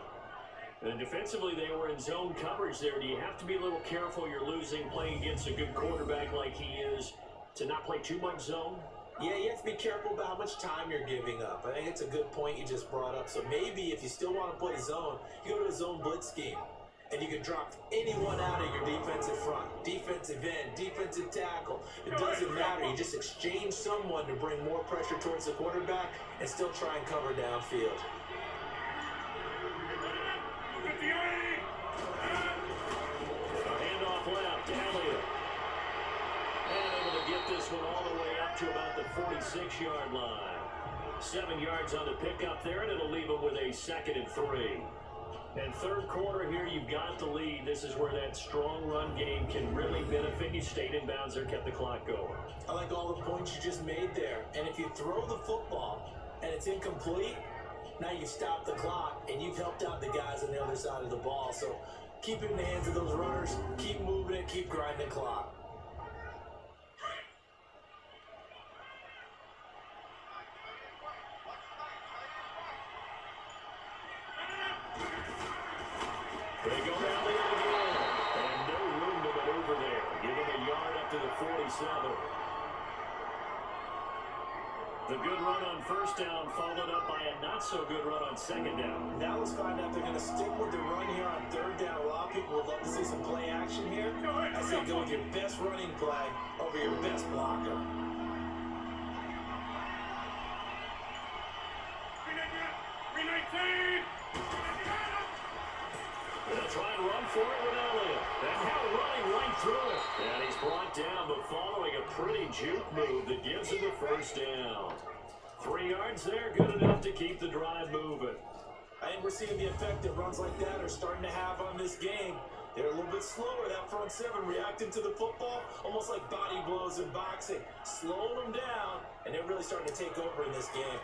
And defensively, they were in zone coverage there. Do you have to be a little careful you're losing playing against a good quarterback like he is to not play too much zone? Yeah, you have to be careful about how much time you're giving up. I think it's a good point you just brought up. So maybe if you still want to play zone, you go to a zone blitz scheme. And you can drop anyone out of your defensive front, defensive end, defensive tackle. It doesn't matter. You just exchange someone to bring more pressure towards the quarterback and still try and cover downfield. A handoff left, Elliot. And able to get this one all the way up to about the 46-yard line. 7 yards on the pickup there, and it'll leave him with a 2nd and 3. And third quarter here, you've got the lead. This is where that strong run game can really benefit. You stayed in bounds there, kept the clock going. I like all the points you just made there. And if you throw the football and it's incomplete, now you've stopped the clock and you've helped out the guys on the other side of the ball. So keep it in the hands of those runners. Keep moving it. Keep grinding the clock. They go down the end again. And no room to maneuver there. Give him a yard up to the 47. The good run on first down followed up by a not-so-good run on second down. Now let's find out if they're going to stick with the run here on third down. A lot of people would love to see some play action here. I say go with your best running play over your best blocker. They'll try and run for it with Elliot. And now running right through it. And he's brought down, but following a pretty juke move that gives him the first down. 3 yards there, good enough to keep the drive moving. I think we're seeing the effect that runs like that are starting to have on this game. They're a little bit slower, that front seven, reacting to the football, almost like body blows in boxing. Slowing them down, and they're really starting to take over in this game.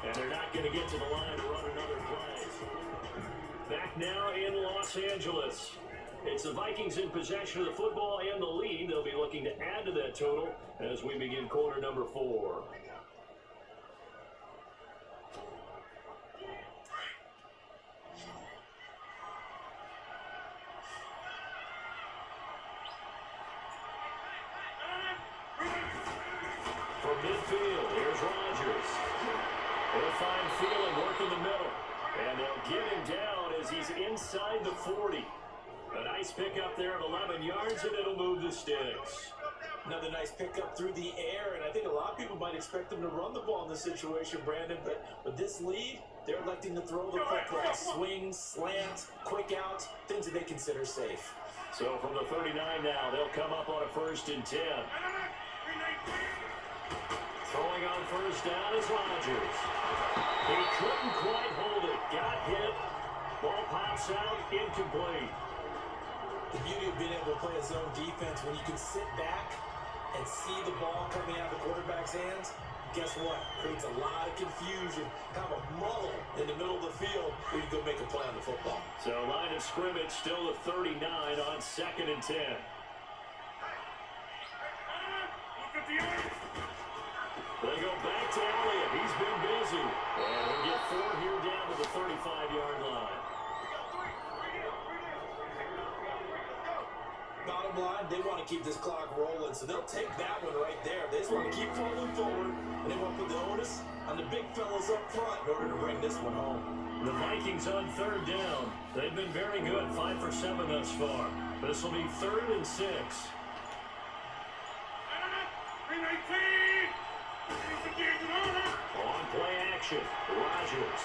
And they're not going to get to the line to run another play. Back now in Los Angeles. It's the Vikings in possession of the football and the lead. They'll be looking to add to that total as we begin quarter number 4. From midfield, here's Rodgers. They'll find Thielen working the middle. And they'll get him down as he's inside the 40. A nice pickup there of 11 yards, and it'll move the sticks. Another nice pickup through the air, and I think a lot of people might expect them to run the ball in this situation, Brandon, but with this lead, they're electing to throw the football. Swings, slants, quick outs, things that they consider safe. So from the 39 now, they'll come up on a 1st and 10. Throwing on first down is Rodgers. He couldn't quite hold it. Got hit. Ball pops out, incomplete. The beauty of being able to play a zone defense, when you can sit back and see the ball coming out of the quarterback's hands, guess what? Creates a lot of confusion. Kind of a muddle in the middle of the field where you go make a play on the football. So line of scrimmage still at 39 on 2nd and 10. They go back to Elliot. He's been busy. And we'll get 4 here down to the 35-yard line. Bottom line, they want to keep this clock rolling, so they'll take that one right there. They just want to keep rolling forward, and they want to put the onus on the big fellas up front in order to bring this one home. The Vikings on 3rd down. They've been very good, 5 for 7 thus far. This will be 3rd and 6. On play action, Rodgers.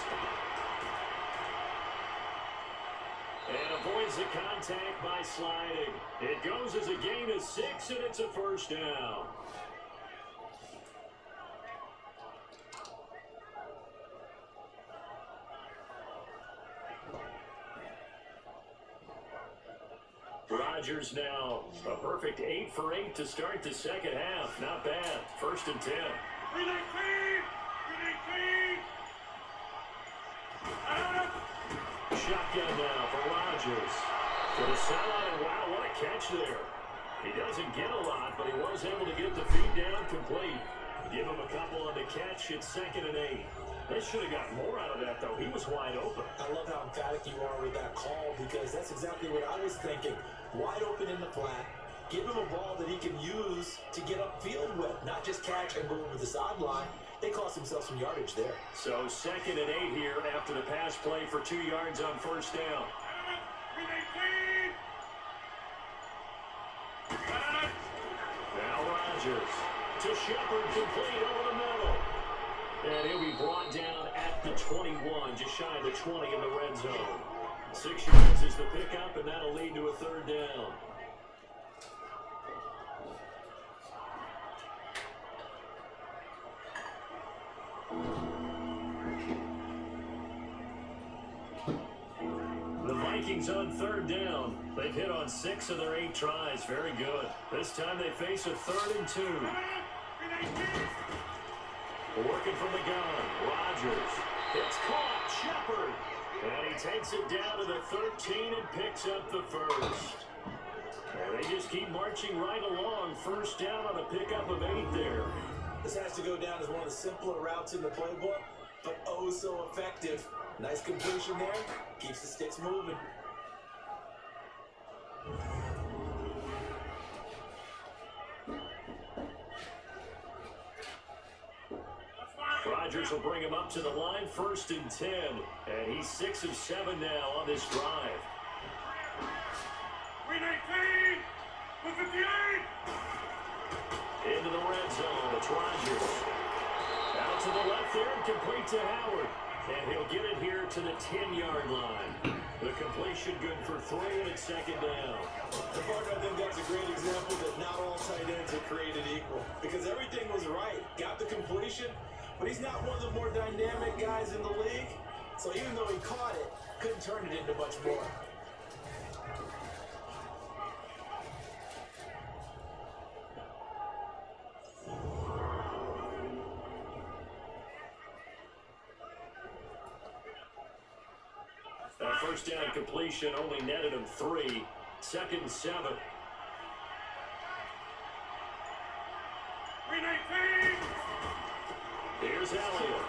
And avoids the contact by sliding. It goes as a gain of 6, and it's a 1st down. Rodgers now. A perfect 8 for 8 to start the second half. Not bad. 1st and 10. Shotgun now for Rodgers. To the sideline. Wow, what a catch there. He doesn't get a lot, but he was able to get the feed down complete. Give him a couple on the catch. It's 2nd and 8. They should have got more out of that, though. He was wide open. I love how emphatic you are with that call, because that's exactly what I was thinking. Wide open in the flat. Give him a ball that he can use to get upfield with, not just catch and go over the sideline. They cost themselves some yardage there. So 2nd and 8 here after the pass play for 2 yards on 1st down. Now Rodgers to Shepard, complete over the middle. And he'll be brought down at the 21, just shy of the 20 in the red zone. 6 yards is the pickup, and that'll lead to a 3rd down. The Vikings on 3rd down. They've hit on 6 of their 8 tries. Very good. This time they face a 3rd and 2. Working from the gun. Rodgers. It's caught. Shepard. And he takes it down to the 13 and picks up the 1st. And they just keep marching right along. 1st down on a pickup of 8 there. This has to go down as one of the simpler routes in the playbook, but oh so effective. Nice completion there. Keeps the sticks moving. Rodgers will bring him up to the line, 1st and 10. And he's 6 of 7 now on this drive. Into the red zone. It's Rodgers. Out to the left there and complete to Howard. And he'll get it here to the 10-yard line. The completion good for 3, and it's 2nd down. The partner, I think that's a great example that not all tight ends are created equal. Because everything was right. Got the completion, but he's not one of the more dynamic guys in the league. So even though he caught it, couldn't turn it into much more. That 1st down completion only netted him 3. 2nd and 7. Here's Elliot.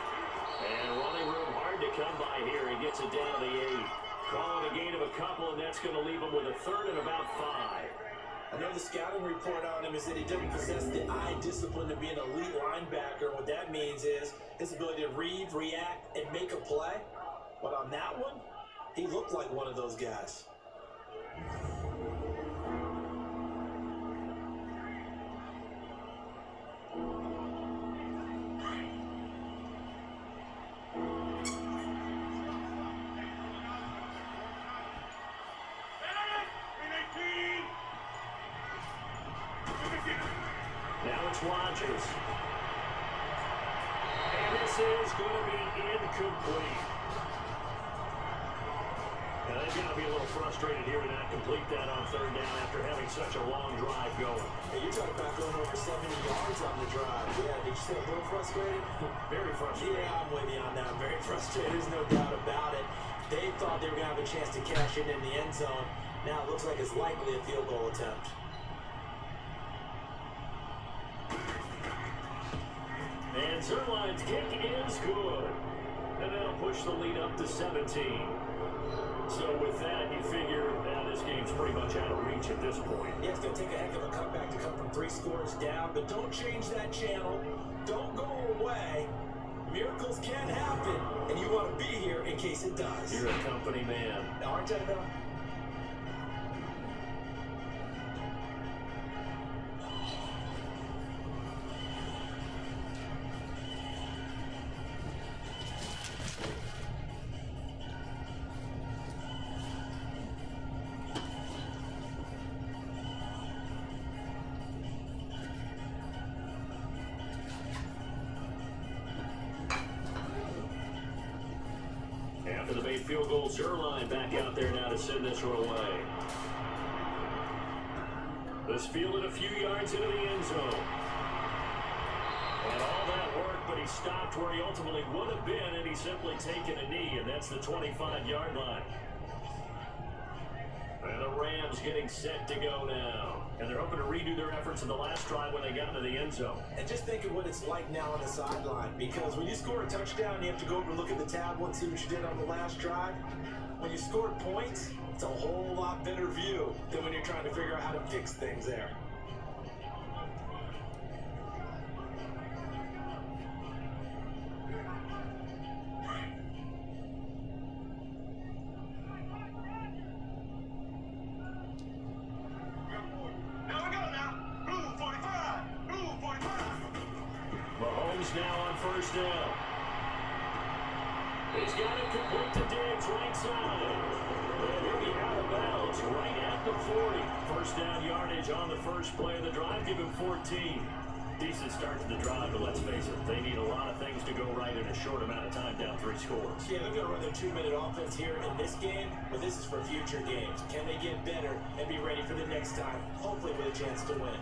And running room hard to come by here. He gets it down to the 8. Calling a gain of a couple, and that's going to leave him with a 3rd and about 5. I know the scouting report on him is that he doesn't possess the eye discipline to be an elite linebacker. What that means is his ability to read, react, and make a play. But on that one, he looked like one of those guys. Now it's Rodgers. And this is going to be incomplete. Now they've got to be a little frustrated here to not complete that on 3rd down after having such a long drive going. Hey, you're talking about going over 70 yards on the drive. Yeah, did you say a little frustrated? Very frustrated. Yeah, I'm with you on that. Very frustrated. There's no doubt about it. They thought they were going to have a chance to cash in the end zone. Now it looks like it's likely a field goal attempt. And Zerline's kick is good. And that'll push the lead up to 17. So with that, you figure this game's pretty much out of reach at this point. Yeah, it's going to take a heck of a comeback to come from 3 scores down, but don't change that channel. Don't go away. Miracles can happen, and you want to be here in case it does. You're a company man. Aren't I, though? After the made field goal, Zerline back out there now to send this one away. Was fielded a few yards into the end zone. And all that work, but he stopped where he ultimately would have been, and he's simply taken a knee, and that's the 25-yard line. And the Rams getting set to go now. And they're hoping to redo their efforts in the last drive when they got into the end zone. And just think of what it's like now on the sideline, because when you score a touchdown, you have to go over and look at the tablet and see what you did on the last drive. When you score points, it's a whole lot better view than when you're trying to figure out how to fix things there. Mahomes now on first down. He's got it complete to Diggs, right side. And he'll be out of bounds right at the 40. First down yardage on the first play of the drive. Give him 14. Decent start to the drive, but let's face it, they need a lot of things to go right in a short amount of time, down 3 scores. Yeah, they're going to run their 2-minute offense here in this game, but this is for future games. Can they get better and be ready for the next time, hopefully with a chance to win?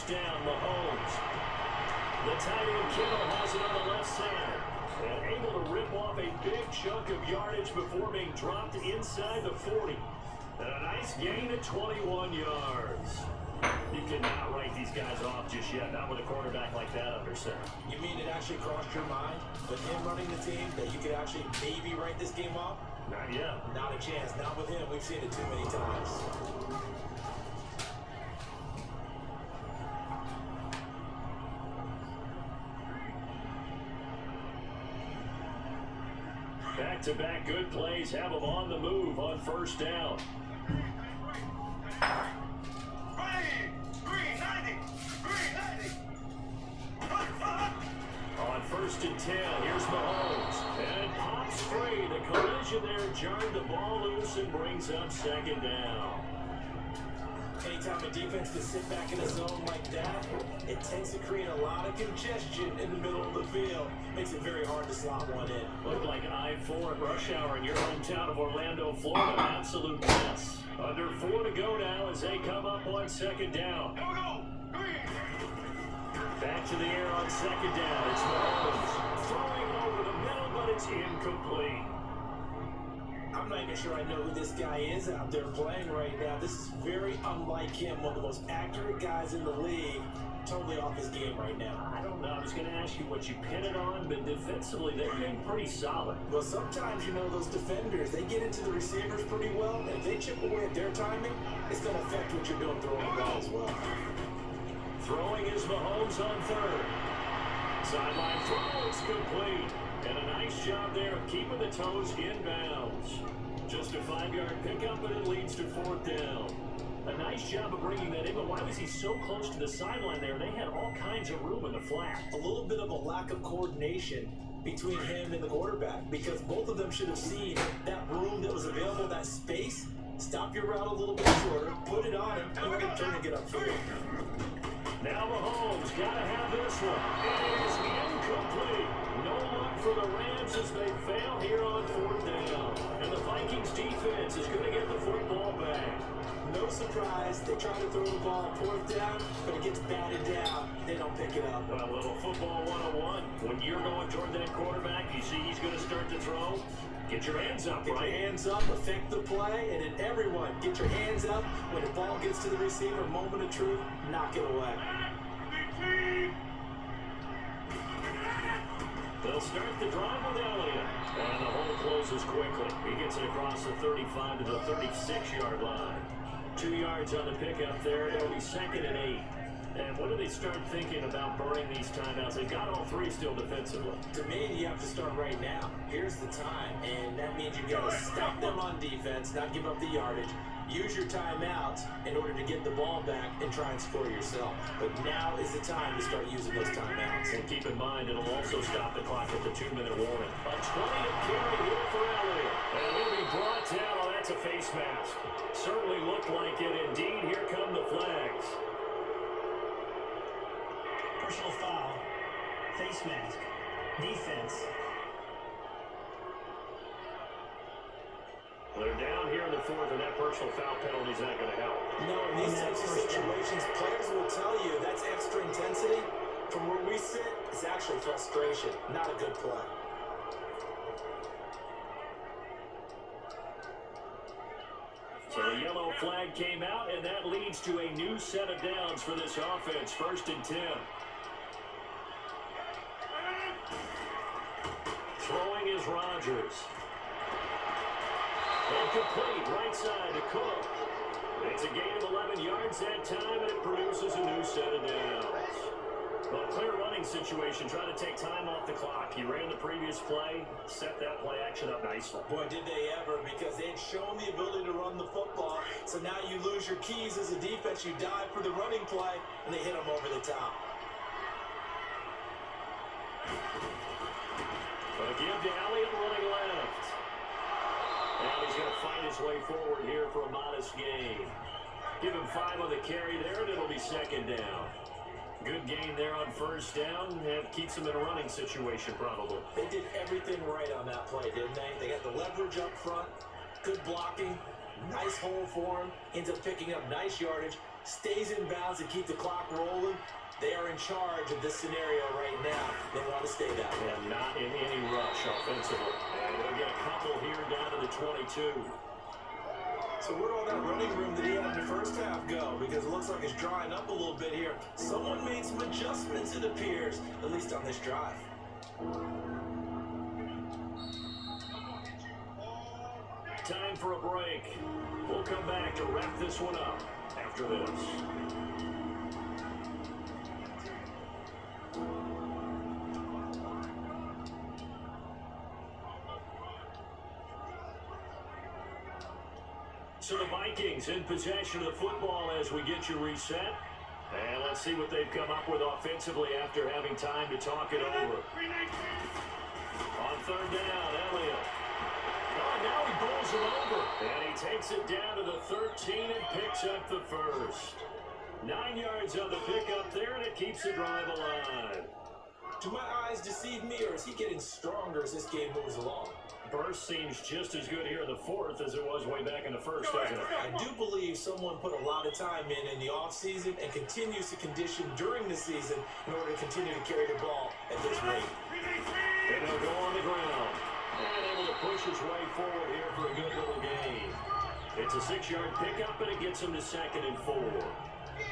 Down Mahomes. The tight end Kittle has it on the left side. And able to rip off a big chunk of yardage before being dropped inside the 40. And a nice gain of 21 yards. You cannot write these guys off just yet, not with a quarterback like that under center. You mean it actually crossed your mind with him running the team that you could actually maybe write this game off? Not yet. Not a chance. Not with him. We've seen it too many times. Back-to-back good plays have them on the move on first down. On first and 10, here's Mahomes. And pops free. The collision there jarred the ball loose and brings up second down. Anytime a defense can sit back in a zone like that, it tends to create a lot of congestion in the middle of the field. Makes it very hard to slot one in. Looked like I-4 at rush hour in your hometown of Orlando, Florida. An absolute mess. Under 4 to go now as they come up on second down. Back to the air on second down. It's Mahomes throwing over the middle, but it's incomplete. I'm not even sure I know who this guy is out there playing right now. This is very unlike him, one of the most accurate guys in the league. Totally off his game right now. I don't know. I was going to ask you what you pin it on, but defensively, they're being pretty solid. Well, sometimes, you know, those defenders, they get into the receivers pretty well, and if they chip away at their timing, it's going to affect what you're doing throwing the ball as well. Throwing is Mahomes on third. Sideline throw, it's complete. And a nice job there of keeping the toes inbounds. Just a 5-yard pickup, and it leads to fourth down. A nice job of bringing that in, but why was he so close to the sideline there? They had all kinds of room in the flat. A little bit of a lack of coordination between him and the quarterback, because both of them should have seen that room that was available, that space. Stop your route a little bit shorter, put it on him, and then turn and get upfield. Now Mahomes got to have this one. It is incomplete. No luck for the Rams as they fail here on fourth down. And the Vikings defense is going to get the football back. No surprise, they try to throw the ball fourth down, but it gets batted down. They don't pick it up. A little football 101. When you're going toward that quarterback, you see he's going to start to throw. Get your hands up, Get right? your hands up, affect the play, and then everyone, get your hands up. When the ball gets to the receiver, moment of truth, knock it away. They'll start the drive with Elliot. And the hole closes quickly. He gets it across the 35 to the 36-yard line. 2 yards on the pickup there. It'll be second and 8. And when do they start thinking about burning these timeouts? They've got all three still defensively. To me, you have to start right now. Here's the time, and that means you've got to stop them on defense, not give up the yardage. Use your timeouts in order to get the ball back and try and score yourself. But now is the time to start using those timeouts. And keep in mind, it'll also stop the clock at the 2-minute warning. A 20 to carry here for Elliot. And he'll be brought down on that That's a face mask. Certainly looked like it. Indeed, here come the flags. Personal foul. Face mask. Defense. They're down here in the fourth, and that personal foul penalty is not going to help. No, in these types of situations, players will tell you that's extra intensity. From where we sit, it's actually frustration, not a good play. So the yellow flag came out, and that leads to a new set of downs for this offense. 1st and 10. Throwing is Rodgers. Incomplete, right side to Cook. It's a gain of 11 yards that time, and it produces a new set of downs. Well, a clear running situation, trying to take time off the clock. He ran the previous play, set that play action up nicely. Boy, did they ever, because they had shown the ability to run the football. So now you lose your keys as a defense. You dive for the running play, and they hit them over the top. But a give to Elliot running left. And he's going to find his way forward here for a modest gain. Give him 5 on the carry there, and it'll be 2nd down. Good gain there on 1st down. And keeps them in a running situation, probably. They did everything right on that play, didn't they? They got the leverage up front, good blocking, nice hole for him, ends up picking up nice yardage, stays in bounds and keep the clock rolling. They are in charge of this scenario right now. They want to stay that way. And not in any rush offensively. And they'll get a couple here down to the 22. So where'd all that running room that he had in the first half go? Because it looks like it's drying up a little bit here. Someone made some adjustments, it appears, at least on this drive. Time for a break. We'll come back to wrap this one up after this. So the Vikings in possession of the football as we get you reset. And let's see what they've come up with offensively after having time to talk it over. On 3rd down, Elliot. Oh, now he bowls it over. And he takes it down to the 13 and picks up the 1st. 9 yards on the pickup there, and it keeps the drive alive. Do my eyes deceive me, or is he getting stronger as this game moves along? Burst seems just as good here in the 4th as it was way back in the 1st, doesn't it? I do believe someone put a lot of time in the offseason and continues to condition during the season in order to continue to carry the ball at this rate. And he'll go on the ground. And able to push his way forward here for a good little gain. It's a 6-yard pickup, and it gets him to 2nd and 4.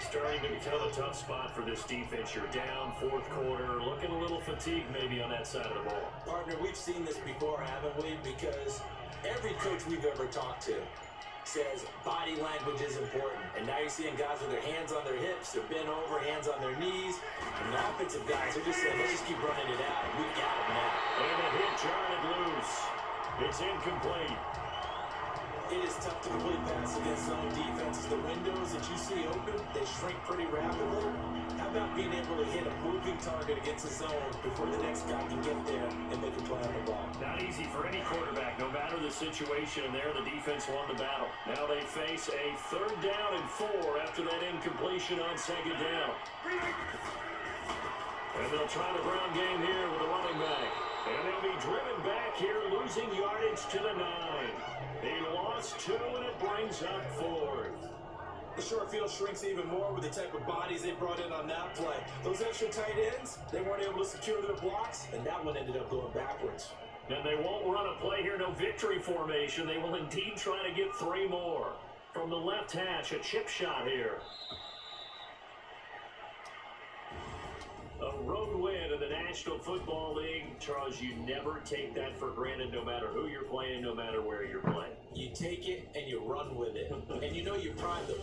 Starting to become a tough spot for this defense. You're down 4th quarter, looking a little fatigued maybe on that side of the ball. Partner, we've seen this before, haven't we? Because every coach we've ever talked to says body language is important. And now you're seeing guys with their hands on their hips, they're bent over, hands on their knees. And the offensive guys are just saying, let's just keep running it out. We got it now. And a hit jarred loose. It's incomplete. It is tough to complete pass against zone defenses. The windows that you see open, they shrink pretty rapidly. How about being able to hit a moving target against the zone before the next guy can get there and make a play on the ball? Not easy for any quarterback, no matter the situation. And there, the defense won the battle. Now they face a 3rd down and 4 after that incompletion on 2nd down. And they'll try the ground game here with the running back. And they'll be driven back here, losing yardage to the 9. He lost 2, and it brings up 4th. The short field shrinks even more with the type of bodies they brought in on that play. Those extra tight ends, they weren't able to secure their blocks, and that one ended up going backwards. And they won't run a play here, no victory formation. They will indeed try to get 3 more. From the left hash, a chip shot here. A road win in the National Football League. Charles, you never take that for granted, no matter who you're playing, no matter where you're playing. You take it and you run with it. And you know you prime the